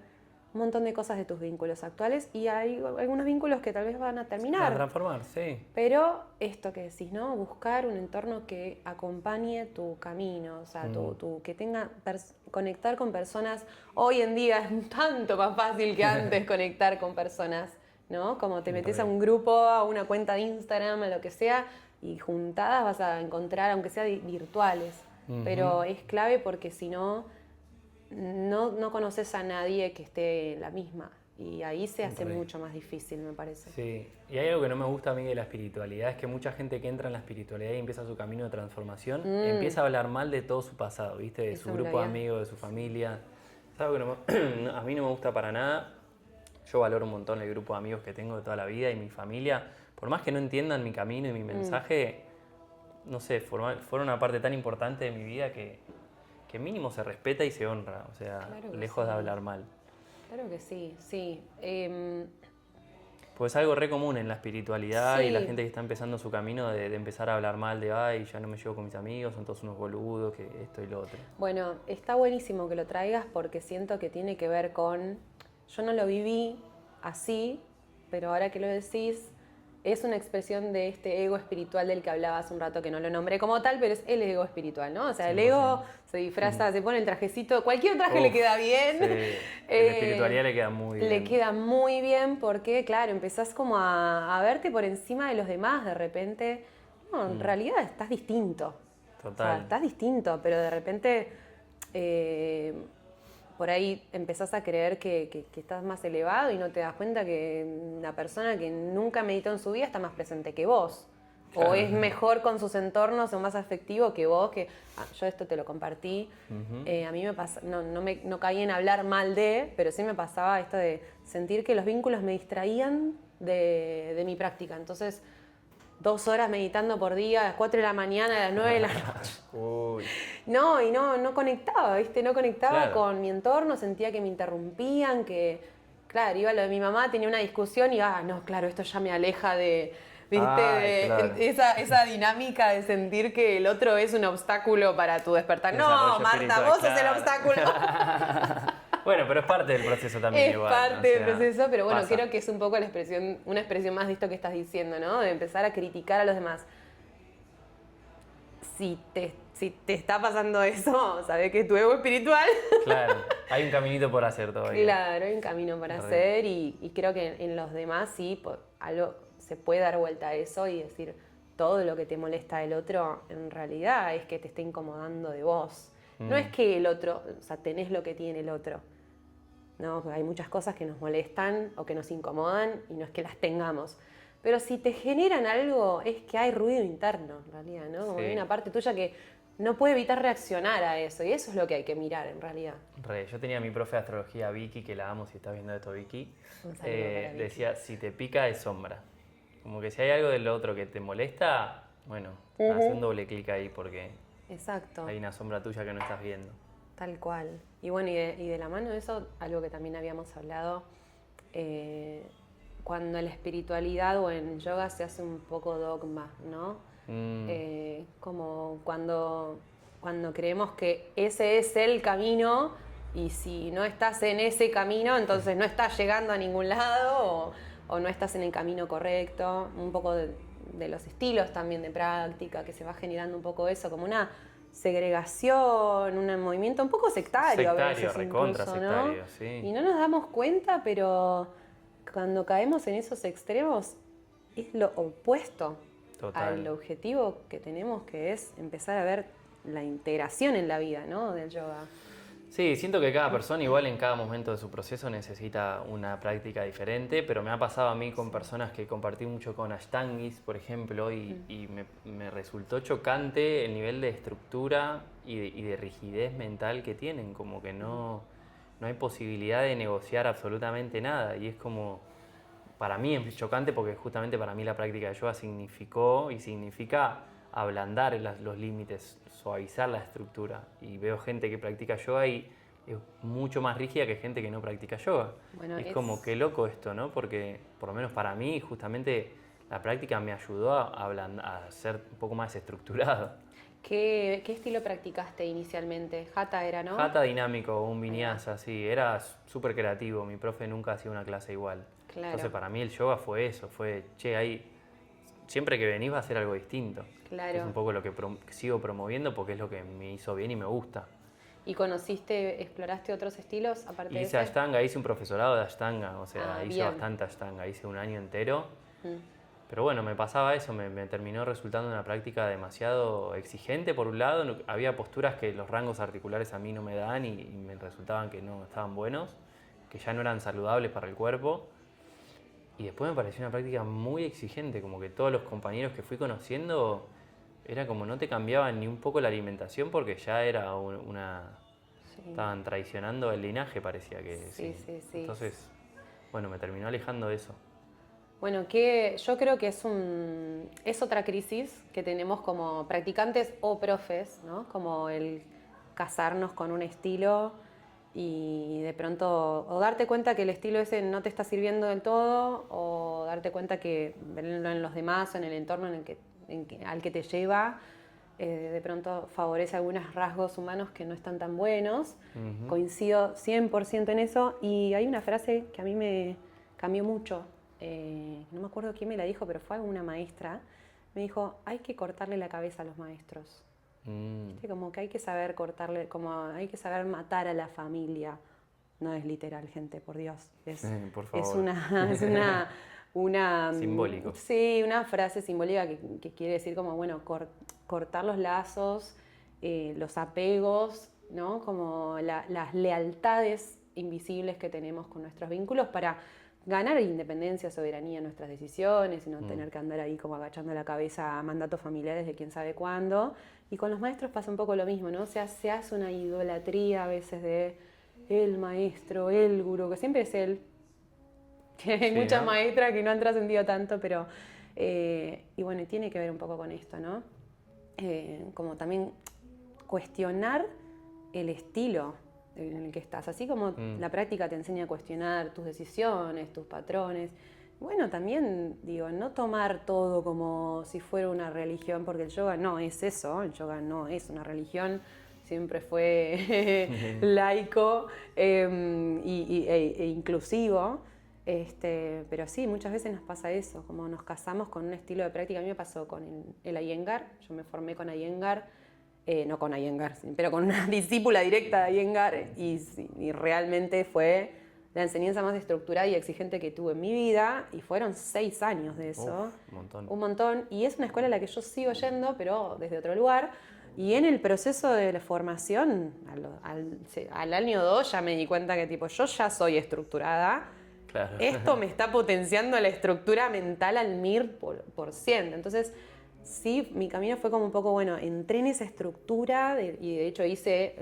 un montón de cosas de tus vínculos actuales y hay algunos vínculos que tal vez van a terminar. A transformar, sí. Pero esto que decís, ¿no? Buscar un entorno que acompañe tu camino, o sea, que tenga, conectar con personas. Hoy en día es tanto más fácil que antes conectar con personas, ¿no? Como te metes a un grupo, a una cuenta de Instagram, a lo que sea, y juntadas vas a encontrar, aunque sea virtuales. Pero es clave porque si no, no conoces a nadie que esté en la misma. Y ahí se hace Re. mucho más difícil, me parece. Sí, y hay algo que no me gusta a mí de la espiritualidad, es que mucha gente que entra en la espiritualidad y empieza su camino de transformación, empieza a hablar mal de todo su pasado, ¿viste? De Eso su me lo grupo de había- amigos, de su familia. Es algo que a mí no me gusta para nada. Yo valoro un montón el grupo de amigos que tengo de toda la vida y mi familia. Por más que no entiendan mi camino y mi mensaje, no sé, fueron una parte tan importante de mi vida que mínimo se respeta y se honra, o sea, Claro que lejos de sí. hablar mal. Claro que sí, sí. Pues es algo re común en la espiritualidad y la Sí. gente que está empezando su camino de empezar a hablar mal de, ay, ya no me llevo con mis amigos, son todos unos boludos, que esto y lo otro. Bueno, está buenísimo que lo traigas porque siento que tiene que ver con... Yo no lo viví así, pero ahora que lo decís, es una expresión de este ego espiritual del que hablaba hace un rato, que no lo nombré como tal, pero es el ego espiritual, ¿no? O sea, el 100%. ego se disfraza, se pone el trajecito, cualquier traje le queda bien. Sí, la espiritualidad le queda muy bien. Le queda muy bien porque, claro, empezás como a verte por encima de los demás de repente. No, en realidad estás distinto. Total. O sea, estás distinto, pero de repente por ahí empezás a creer que estás más elevado y no te das cuenta que una persona que nunca meditó en su vida está más presente que vos. Claro. O es mejor con sus entornos o más afectivo que vos, que yo esto te lo compartí. A mí me pasa, no caí en hablar mal de, pero sí me pasaba esto de sentir que los vínculos me distraían de mi práctica. Entonces, 2 horas meditando por día, a las 4 de la mañana, a las 9 de la noche. Uy, No conectaba, ¿viste? No conectaba Claro. con mi entorno, sentía que me interrumpían, que, claro, iba lo de mi mamá, tenía una discusión y, no, claro, esto ya me aleja de, ¿viste? Ay, claro. Esa dinámica de sentir que el otro es un obstáculo para tu despertar. No, desarrollo Marta, espiritual, vos sos el claro. obstáculo. Bueno, pero es parte del proceso también Es igual. parte o del sea, proceso, pero bueno, pasa. creo que es un poco una expresión más de esto que estás diciendo, ¿no? De empezar a criticar a los demás. Si te está pasando eso, sabés que es tu ego espiritual. Claro, hay un caminito por hacer todavía. Claro, hay un camino para hacer y creo que en los demás sí, algo se puede dar vuelta a eso y decir todo lo que te molesta del otro en realidad es que te está incomodando de vos. No es que el otro, o sea, tenés lo que tiene el otro. No, porque hay muchas cosas que nos molestan o que nos incomodan y no es que las tengamos. Pero si te generan algo, es que hay ruido interno, en realidad, ¿no? Como Sí. hay una parte tuya que no puede evitar reaccionar a eso. Y eso es lo que hay que mirar, en realidad. Yo tenía a mi profe de astrología, Vicky, que la amo si estás viendo esto, Vicky. Un saludo para Vicky. Decía, si te pica es sombra. Como que si hay algo del otro que te molesta, bueno, haz un doble clic ahí porque Exacto, hay una sombra tuya que no estás viendo. tal cual. Y bueno, y de la mano de eso, algo que también habíamos hablado, cuando en la espiritualidad o en yoga se hace un poco dogma, ¿no? Como cuando creemos que ese es el camino y si no estás en ese camino, entonces no estás llegando a ningún lado o no estás en el camino correcto. Un poco de los estilos también de práctica, que se va generando un poco eso, como una segregación, un movimiento un poco sectario a veces recontra incluso, sectario, ¿no? sí. Y no nos damos cuenta, pero cuando caemos en esos extremos es lo opuesto Total. al objetivo que tenemos, que es empezar a ver la integración en la vida, ¿no? Del yoga. Sí, siento que cada persona igual en cada momento de su proceso necesita una práctica diferente, pero me ha pasado a mí con personas que compartí mucho con Ashtangis, por ejemplo, y me resultó chocante el nivel de estructura y de rigidez mental que tienen, como que no hay posibilidad de negociar absolutamente nada, y es como, para mí es chocante porque justamente para mí la práctica de yoga significó y significa ablandar los límites, suavizar la estructura. Y veo gente que practica yoga y es mucho más rígida que gente que no practica yoga. Bueno, es como qué loco esto, ¿no? Porque por lo menos para mí justamente la práctica me ayudó a ser un poco más estructurado. ¿Qué estilo practicaste inicialmente? Hatha era, ¿no? Hatha dinámico, un vinyasa, sí, era súper creativo. Mi profe nunca hacía una clase igual. Claro. Entonces para mí el yoga fue eso, ahí siempre que venís va a ser algo distinto. Claro. Es un poco lo que sigo promoviendo porque es lo que me hizo bien y me gusta. ¿Y exploraste otros estilos aparte de Hice ese? Ashtanga, hice un profesorado de Ashtanga, o sea, hice bien. bastante Ashtanga, hice un año entero. Pero bueno, me pasaba eso, me terminó resultando una práctica demasiado exigente por un lado. Había posturas que los rangos articulares a mí no me dan y me resultaban que no estaban buenos, que ya no eran saludables para el cuerpo. Y después me pareció una práctica muy exigente, como que todos los compañeros que fui conociendo era como no te cambiaban ni un poco la alimentación porque ya era una... Sí. Estaban traicionando el linaje, parecía que Sí, sí, sí. Entonces, bueno, me terminó alejando de eso. Bueno, que yo creo que es otra crisis que tenemos como practicantes o profes, ¿no? Como el casarnos con un estilo y de pronto o darte cuenta que el estilo ese no te está sirviendo del todo o darte cuenta que verlo en los demás o en el entorno al que te lleva de pronto favorece algunos rasgos humanos que no están tan buenos. Uh-huh. Coincido 100% en eso y hay una frase que a mí me cambió mucho. No me acuerdo quién me la dijo, pero fue alguna maestra. Me dijo, hay que cortarle la cabeza a los maestros. ¿Viste? Como que hay que saber cortarle, como hay que saber matar a la familia. No es literal, gente, por Dios. Por favor. Es una simbólico. Sí, una frase simbólica que quiere decir como, bueno, cortar los lazos, los apegos, ¿no? Como las lealtades invisibles que tenemos con nuestros vínculos para ganar independencia, soberanía en nuestras decisiones y no tener que andar ahí como agachando la cabeza a mandatos familiares de quién sabe cuándo. Y con los maestros pasa un poco lo mismo, ¿no? O sea, se hace una idolatría a veces de el maestro, el gurú, que siempre es él. Que hay muchas maestras que no han trascendido tanto, pero... y bueno, tiene que ver un poco con esto, ¿no? Como también cuestionar el estilo en el que estás. Así como la práctica te enseña a cuestionar tus decisiones, tus patrones. Bueno, también, digo, no tomar todo como si fuera una religión, porque el yoga no es eso, el yoga no es una religión, siempre fue laico e inclusivo. Pero sí, muchas veces nos pasa eso, como nos casamos con un estilo de práctica. A mí me pasó con el Iyengar, yo me formé con Iyengar, no con Iyengar, pero con una discípula directa de Iyengar y realmente fue la enseñanza más estructurada y exigente que tuve en mi vida y fueron 6 años de eso. Un montón. Y es una escuela a la que yo sigo yendo, pero desde otro lugar. Y en el proceso de la formación, al año 2 ya me di cuenta que tipo, yo ya soy estructurada. Claro. Esto me está potenciando la estructura mental al 1000%. Entonces, sí, mi camino fue como un poco, bueno, entré en esa estructura y de hecho hice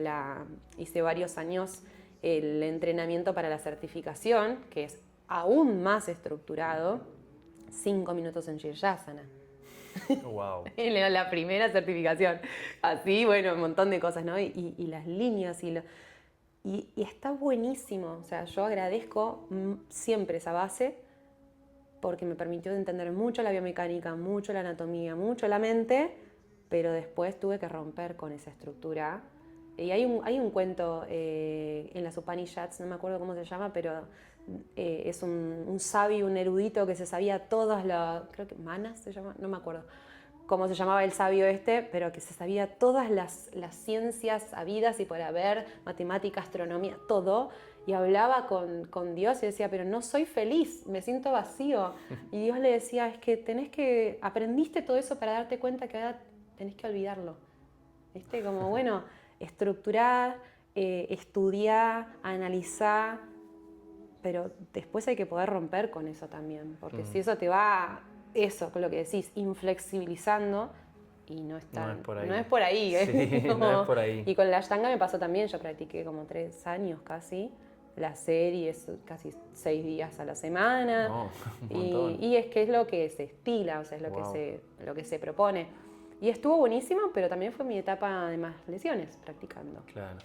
varios años el entrenamiento para la certificación, que es aún más estructurado, 5 minutos en Shirsasana. Wow. La primera certificación. Así, bueno, un montón de cosas, ¿no? Y las líneas y está buenísimo. O sea, yo agradezco siempre esa base porque me permitió entender mucho la biomecánica, mucho la anatomía, mucho la mente, pero después tuve que romper con esa estructura. Y hay un cuento en las Upanishads, no me acuerdo cómo se llama, pero es un sabio, un erudito que se sabía todas las... Creo que Manas se llama, no me acuerdo cómo se llamaba el sabio pero que se sabía todas las ciencias habidas y por haber, matemática, astronomía, todo, y hablaba con Dios y decía, pero no soy feliz, me siento vacío. Y Dios le decía, es que aprendiste todo eso para darte cuenta que ahora tenés que olvidarlo. ¿Viste? Como, bueno, estructurar, estudiar, analizar, pero después hay que poder romper con eso también, porque si eso te va... Eso, con lo que decís, inflexibilizando y no es por ahí. Sí, no es por ahí. Y con la Ashtanga me pasó también, yo practiqué como 3 años casi, la serie es casi 6 días a la semana. No, un montón. Y es que es lo que se estila, o sea, es lo que se propone. Y estuvo buenísimo, pero también fue mi etapa de más lesiones practicando. Claro.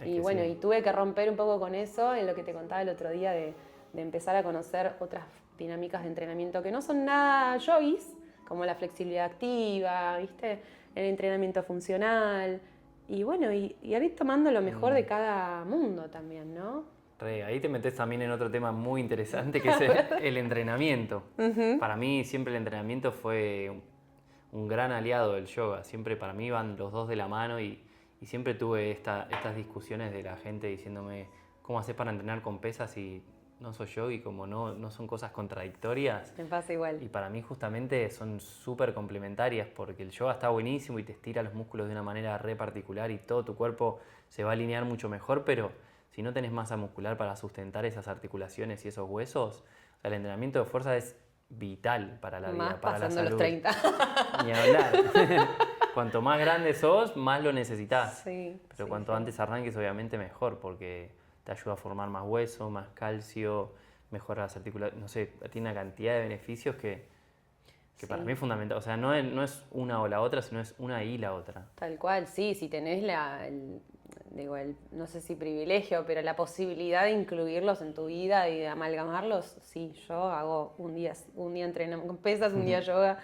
Y bueno, y tuve que romper un poco con eso en lo que te contaba el otro día de empezar a conocer otras dinámicas de entrenamiento que no son nada yogis, como la flexibilidad activa, ¿viste? El entrenamiento funcional. Y bueno, y ir tomando lo mejor de cada mundo también, ¿no? Ahí te metes también en otro tema muy interesante que es el entrenamiento. Para mí siempre el entrenamiento fue un gran aliado del yoga. Siempre para mí van los dos de la mano y siempre tuve estas discusiones de la gente diciéndome ¿cómo haces para entrenar con pesas y no soy yogi, como no son cosas contradictorias. Me pasa igual. Y para mí justamente son súper complementarias porque el yoga está buenísimo y te estira los músculos de una manera re particular y todo tu cuerpo se va a alinear mucho mejor, pero si no tenés masa muscular para sustentar esas articulaciones y esos huesos, o sea, el entrenamiento de fuerza es vital para la vida, para la salud. Los 30. Ni hablar. Cuanto más grande sos, más lo necesitas. Sí, pero cuanto antes arranques, obviamente mejor, porque te ayuda a formar más hueso, más calcio, mejora las articulaciones, no sé, tiene una cantidad de beneficios que para mí es fundamental. O sea, no es una o la otra, sino es una y la otra. Tal cual, sí, si tenés no sé si privilegio, pero la posibilidad de incluirlos en tu vida y de amalgamarlos, sí, yo hago un día entreno con pesas, un día yoga,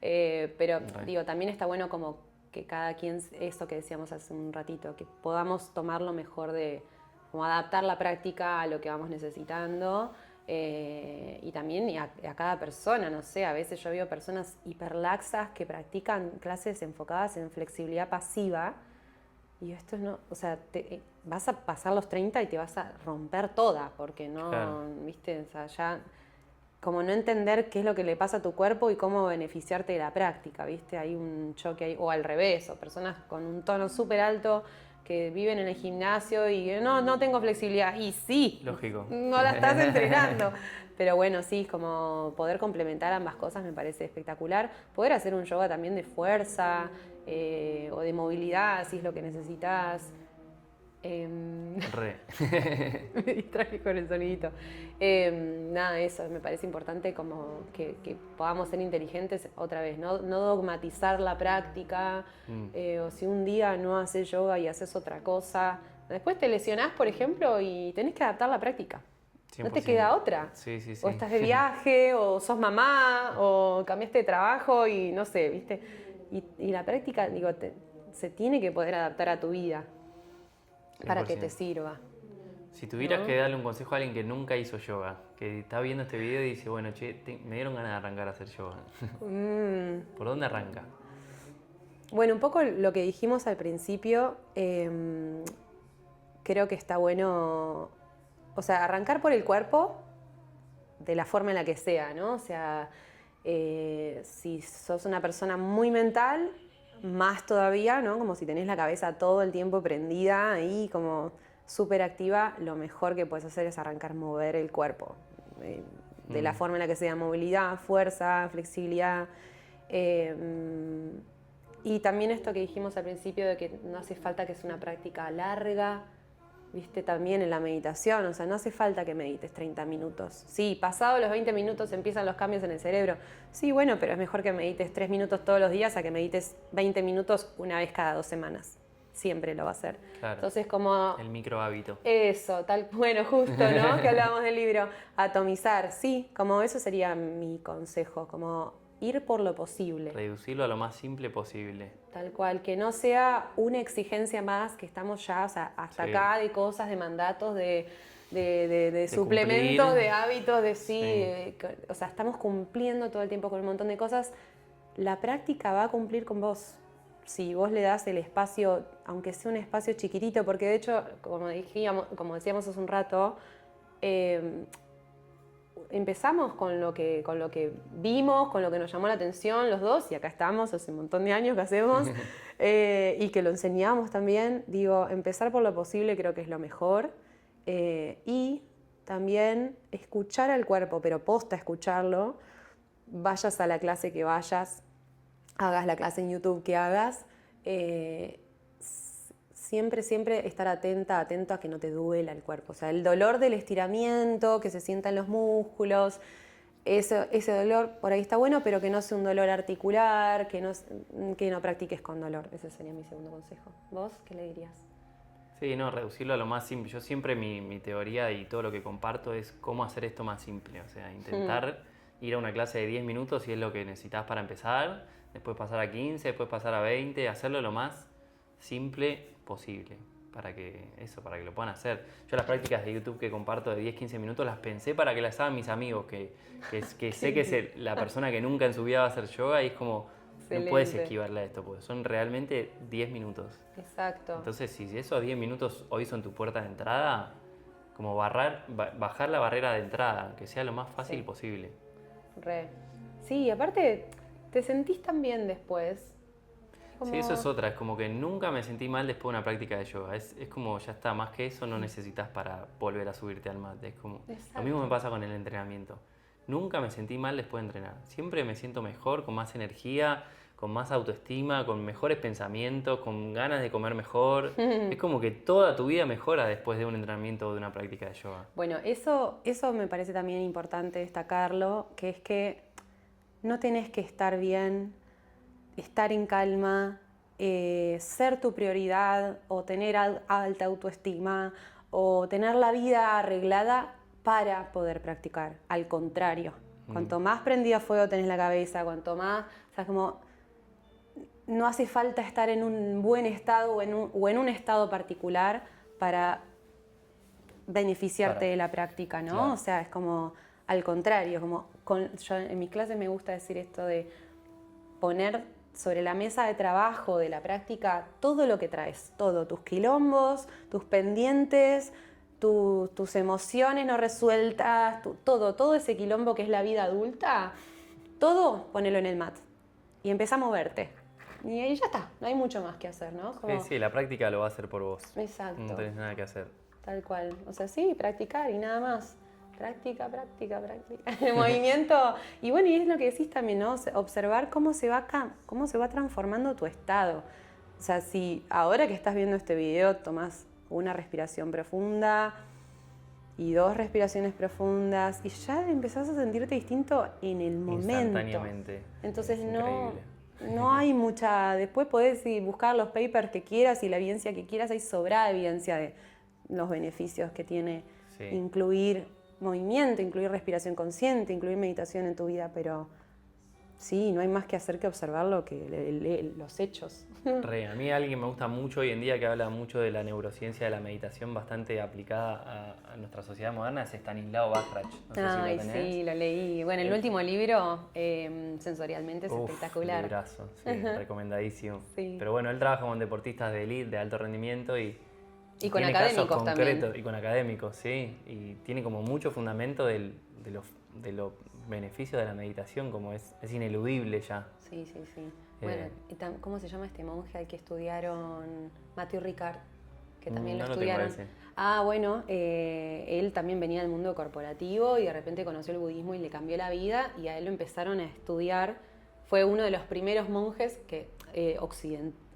pero digo, también está bueno como que cada quien, eso que decíamos hace un ratito, que podamos tomar lo mejor como adaptar la práctica a lo que vamos necesitando. Y también a cada persona, no sé, a veces yo veo personas hiperlaxas que practican clases enfocadas en flexibilidad pasiva y esto no, o sea, vas a pasar los 30 y te vas a romper toda porque no, claro. ¿Viste? O sea, ya como no entender qué es lo que le pasa a tu cuerpo y cómo beneficiarte de la práctica, ¿viste? Hay un choque ahí, o al revés, o personas con un tono súper alto que viven en el gimnasio y no tengo flexibilidad. Y sí, lógico. No la estás entrenando. Pero bueno, sí, como poder complementar ambas cosas me parece espectacular. Poder hacer un yoga también de fuerza o de movilidad, si es lo que necesitas. Me distraje con el sonidito. Nada, eso me parece importante como que podamos ser inteligentes otra vez, no dogmatizar la práctica, o si un día no haces yoga y haces otra cosa, después te lesionás, por ejemplo, y tenés que adaptar la práctica. 100%. No te queda otra. Sí. O estás de viaje, o sos mamá, o cambiaste de trabajo y no sé, ¿viste? Y la práctica, digo, se tiene que poder adaptar a tu vida. 100%. Para que te sirva. Si tuvieras que darle un consejo a alguien que nunca hizo yoga, que está viendo este video y dice, bueno, che, me dieron ganas de arrancar a hacer yoga. ¿Por dónde arranca? Bueno, un poco lo que dijimos al principio, creo que está bueno, o sea, arrancar por el cuerpo de la forma en la que sea, ¿no? O sea, si sos una persona muy mental, más todavía, ¿no? Como si tenés la cabeza todo el tiempo prendida y como súper activa, lo mejor que puedes hacer es arrancar mover el cuerpo. De la forma en la que sea, movilidad, fuerza, flexibilidad. Y también esto que dijimos al principio de que no hace falta que sea una práctica larga, ¿viste? También en la meditación, o sea, no hace falta que medites 30 minutos. Sí, pasado los 20 minutos empiezan los cambios en el cerebro. Sí, bueno, pero es mejor que medites 3 minutos todos los días a que medites 20 minutos una vez cada 2 semanas. Siempre lo va a hacer. Claro. Entonces, como... El micro hábito. Eso, bueno, justo, ¿no? Que hablábamos del libro. Atomizar, sí, como eso sería mi consejo, como ir por lo posible. Reducirlo a lo más simple posible. Tal cual, que no sea una exigencia más, que estamos ya, o sea, hasta acá de cosas, de mandatos, de suplementos, cumplir. De hábitos, o sea, estamos cumpliendo todo el tiempo con un montón de cosas. La práctica va a cumplir con vos. Si vos le das el espacio, aunque sea un espacio chiquitito, porque de hecho, como decíamos hace un rato, empezamos con lo que vimos, con lo que nos llamó la atención los dos, y acá estamos, hace un montón de años que hacemos, y que lo enseñamos también. Digo, empezar por lo posible creo que es lo mejor, y también escuchar al cuerpo, pero posta escucharlo, vayas a la clase que vayas, hagas la clase en YouTube que hagas, siempre estar atento a que no te duela el cuerpo. O sea, el dolor del estiramiento, que se sienta en los músculos, ese dolor por ahí está bueno, pero que no sea un dolor articular, que no practiques con dolor. Ese sería mi segundo consejo. ¿Vos qué le dirías? Sí, no, reducirlo a lo más simple. Yo siempre mi teoría y todo lo que comparto es cómo hacer esto más simple. O sea, intentar ir a una clase de 10 minutos si es lo que necesitas para empezar, después pasar a 15, después pasar a 20, hacerlo lo más simple posible para que lo puedan hacer. Yo las prácticas de YouTube que comparto de 10-15 minutos las pensé para que las hagan mis amigos, que sé que es la persona que nunca en su vida va a hacer yoga y es como, excelente. No puedes esquivarle a esto, porque son realmente 10 minutos. Exacto. Entonces, si esos 10 minutos hoy son tu puerta de entrada, como bajar la barrera de entrada, que sea lo más fácil posible. Re. Sí, aparte te sentís tan bien después. Sí, eso es otra, es como que nunca me sentí mal después de una práctica de yoga. Es como, ya está, más que eso no necesitas para volver a subirte al mat. Es como, lo mismo me pasa con el entrenamiento. Nunca me sentí mal después de entrenar. Siempre me siento mejor, con más energía, con más autoestima, con mejores pensamientos, con ganas de comer mejor. Es como que toda tu vida mejora después de un entrenamiento o de una práctica de yoga. Bueno, eso me parece también importante destacarlo, que es que no tenés que estar bien, estar en calma, ser tu prioridad o tener alta autoestima o tener la vida arreglada para poder practicar. Al contrario, cuanto más prendida a fuego tenés la cabeza, cuanto más, o sea, como no hace falta estar en un buen estado o en un estado particular para beneficiarte de la práctica, ¿no? Claro. O sea, es como al contrario, yo en mis clases me gusta decir esto de poner sobre la mesa de trabajo de la práctica todo lo que traes, todo, tus quilombos, tus pendientes, tus emociones no resueltas, todo ese quilombo que es la vida adulta, todo ponelo en el mat y empezá a moverte. Y ahí ya está, no hay mucho más que hacer, ¿no? Como... Sí, la práctica lo va a hacer por vos. Exacto. No tenés nada que hacer. Tal cual. O sea, sí, practicar y nada más. Práctica. El movimiento. Y bueno, y es lo que decís también, ¿no? Observar cómo se va transformando tu estado. O sea, si ahora que estás viendo este video tomás una respiración profunda y 2 respiraciones profundas y ya empezás a sentirte distinto en el momento. Instantáneamente. Entonces es no hay mucha... Después podés buscar los papers que quieras y la evidencia que quieras. Hay sobrada evidencia de los beneficios que tiene incluir movimiento, incluir respiración consciente, incluir meditación en tu vida, pero sí, no hay más que hacer que observarlo que los hechos. A mí alguien que me gusta mucho hoy en día, que habla mucho de la neurociencia de la meditación bastante aplicada a nuestra sociedad moderna, es Stanislao Bajrach. No sé si lo tenés. Sí, lo leí. Bueno, el último libro, sensorialmente, es espectacular. Librazo, sí, recomendadísimo. Sí. Pero bueno, él trabaja con deportistas de elite, de alto rendimiento y con tiene académicos casos concretos, también. y con académicos, sí. Y tiene como mucho fundamento de los beneficios de la meditación, como es ineludible ya. Sí. Bueno, ¿cómo se llama este monje al que estudiaron Mathieu Ricard? Que también lo estudiaron. Bueno, él también venía del mundo corporativo y de repente conoció el budismo y le cambió la vida y a él lo empezaron a estudiar. Fue uno de los primeros monjes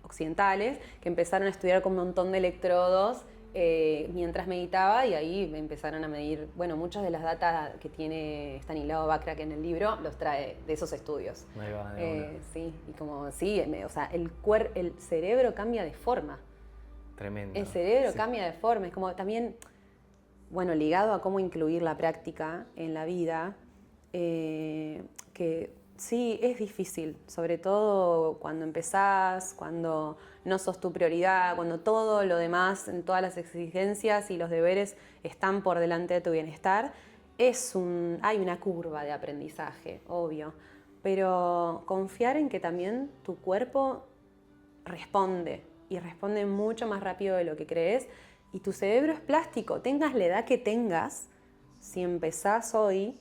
occidentales que empezaron a estudiar con un montón de electrodos mientras meditaba y ahí empezaron a medir, bueno, muchas de las datas que tiene Stanislao Bajrach en el libro los trae de esos estudios. Ahí va, sí, y como sí, o sea, el cerebro cambia de forma. Tremendo. El cerebro cambia de forma, es como también, bueno, ligado a cómo incluir la práctica en la vida, que sí, es difícil, sobre todo cuando empezás, cuando no sos tu prioridad, cuando todo lo demás, en todas las exigencias y los deberes están por delante de tu bienestar. Hay una curva de aprendizaje, obvio, pero confiar en que también tu cuerpo responde y responde mucho más rápido de lo que crees y tu cerebro es plástico, tengas la edad que tengas, si empezás hoy,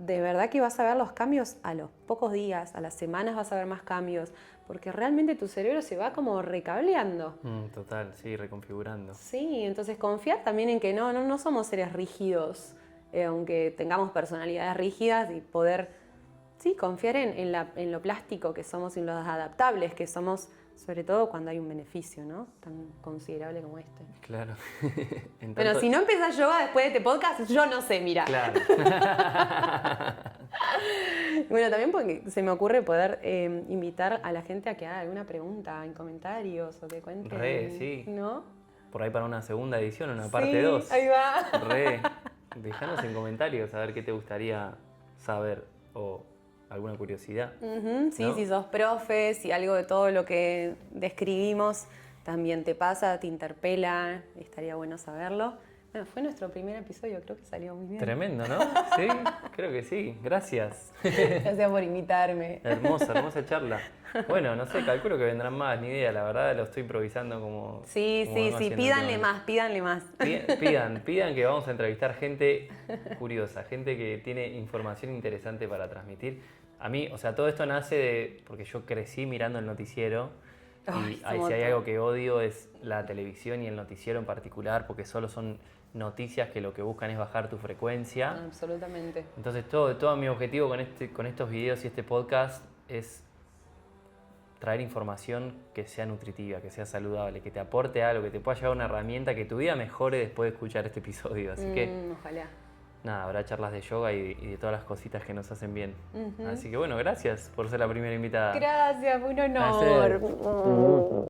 de verdad que vas a ver los cambios a los pocos días, a las semanas vas a ver más cambios, porque realmente tu cerebro se va como recableando. Total, sí, reconfigurando. Sí, entonces confiar también en que no somos seres rígidos, aunque tengamos personalidades rígidas y poder, sí, confiar en lo plástico que somos y en los adaptables que somos, sobre todo cuando hay un beneficio, ¿no? Tan considerable como este. Claro. Pero si no empezás yoga después de este podcast, yo no sé, mira. Claro. Bueno, también porque se me ocurre poder invitar a la gente a que haga alguna pregunta en comentarios o que cuenten. Sí. ¿No? Por ahí para una segunda edición, una parte 2. Ahí va. Dejanos en comentarios a ver qué te gustaría saber o alguna curiosidad. Sí, ¿no? si sos profe, si algo de todo lo que describimos también te pasa, te interpela, estaría bueno saberlo. Fue nuestro primer episodio, creo que salió muy bien. Tremendo, ¿no? Sí, creo que sí. Gracias. Gracias por invitarme. Hermosa charla. Bueno, no sé, calculo que vendrán más, ni idea, la verdad lo estoy improvisando como... Sí, como vengo haciendo pídanle últimamente. más. Pidan que vamos a entrevistar gente curiosa, gente que tiene información interesante para transmitir. A mí, o sea, todo esto nace porque yo crecí mirando el noticiero y si hay algo que odio es la televisión y el noticiero en particular, porque solo son noticias que lo que buscan es bajar tu frecuencia. Absolutamente. Entonces todo mi objetivo con estos videos y este podcast es traer información que sea nutritiva, que sea saludable, que te aporte algo, que te pueda llevar una herramienta, que tu vida mejore después de escuchar este episodio. Así que, ojalá. nada, habrá charlas de yoga y de todas las cositas que nos hacen bien. Así que bueno, gracias por ser la primera invitada. Gracias, fue un honor.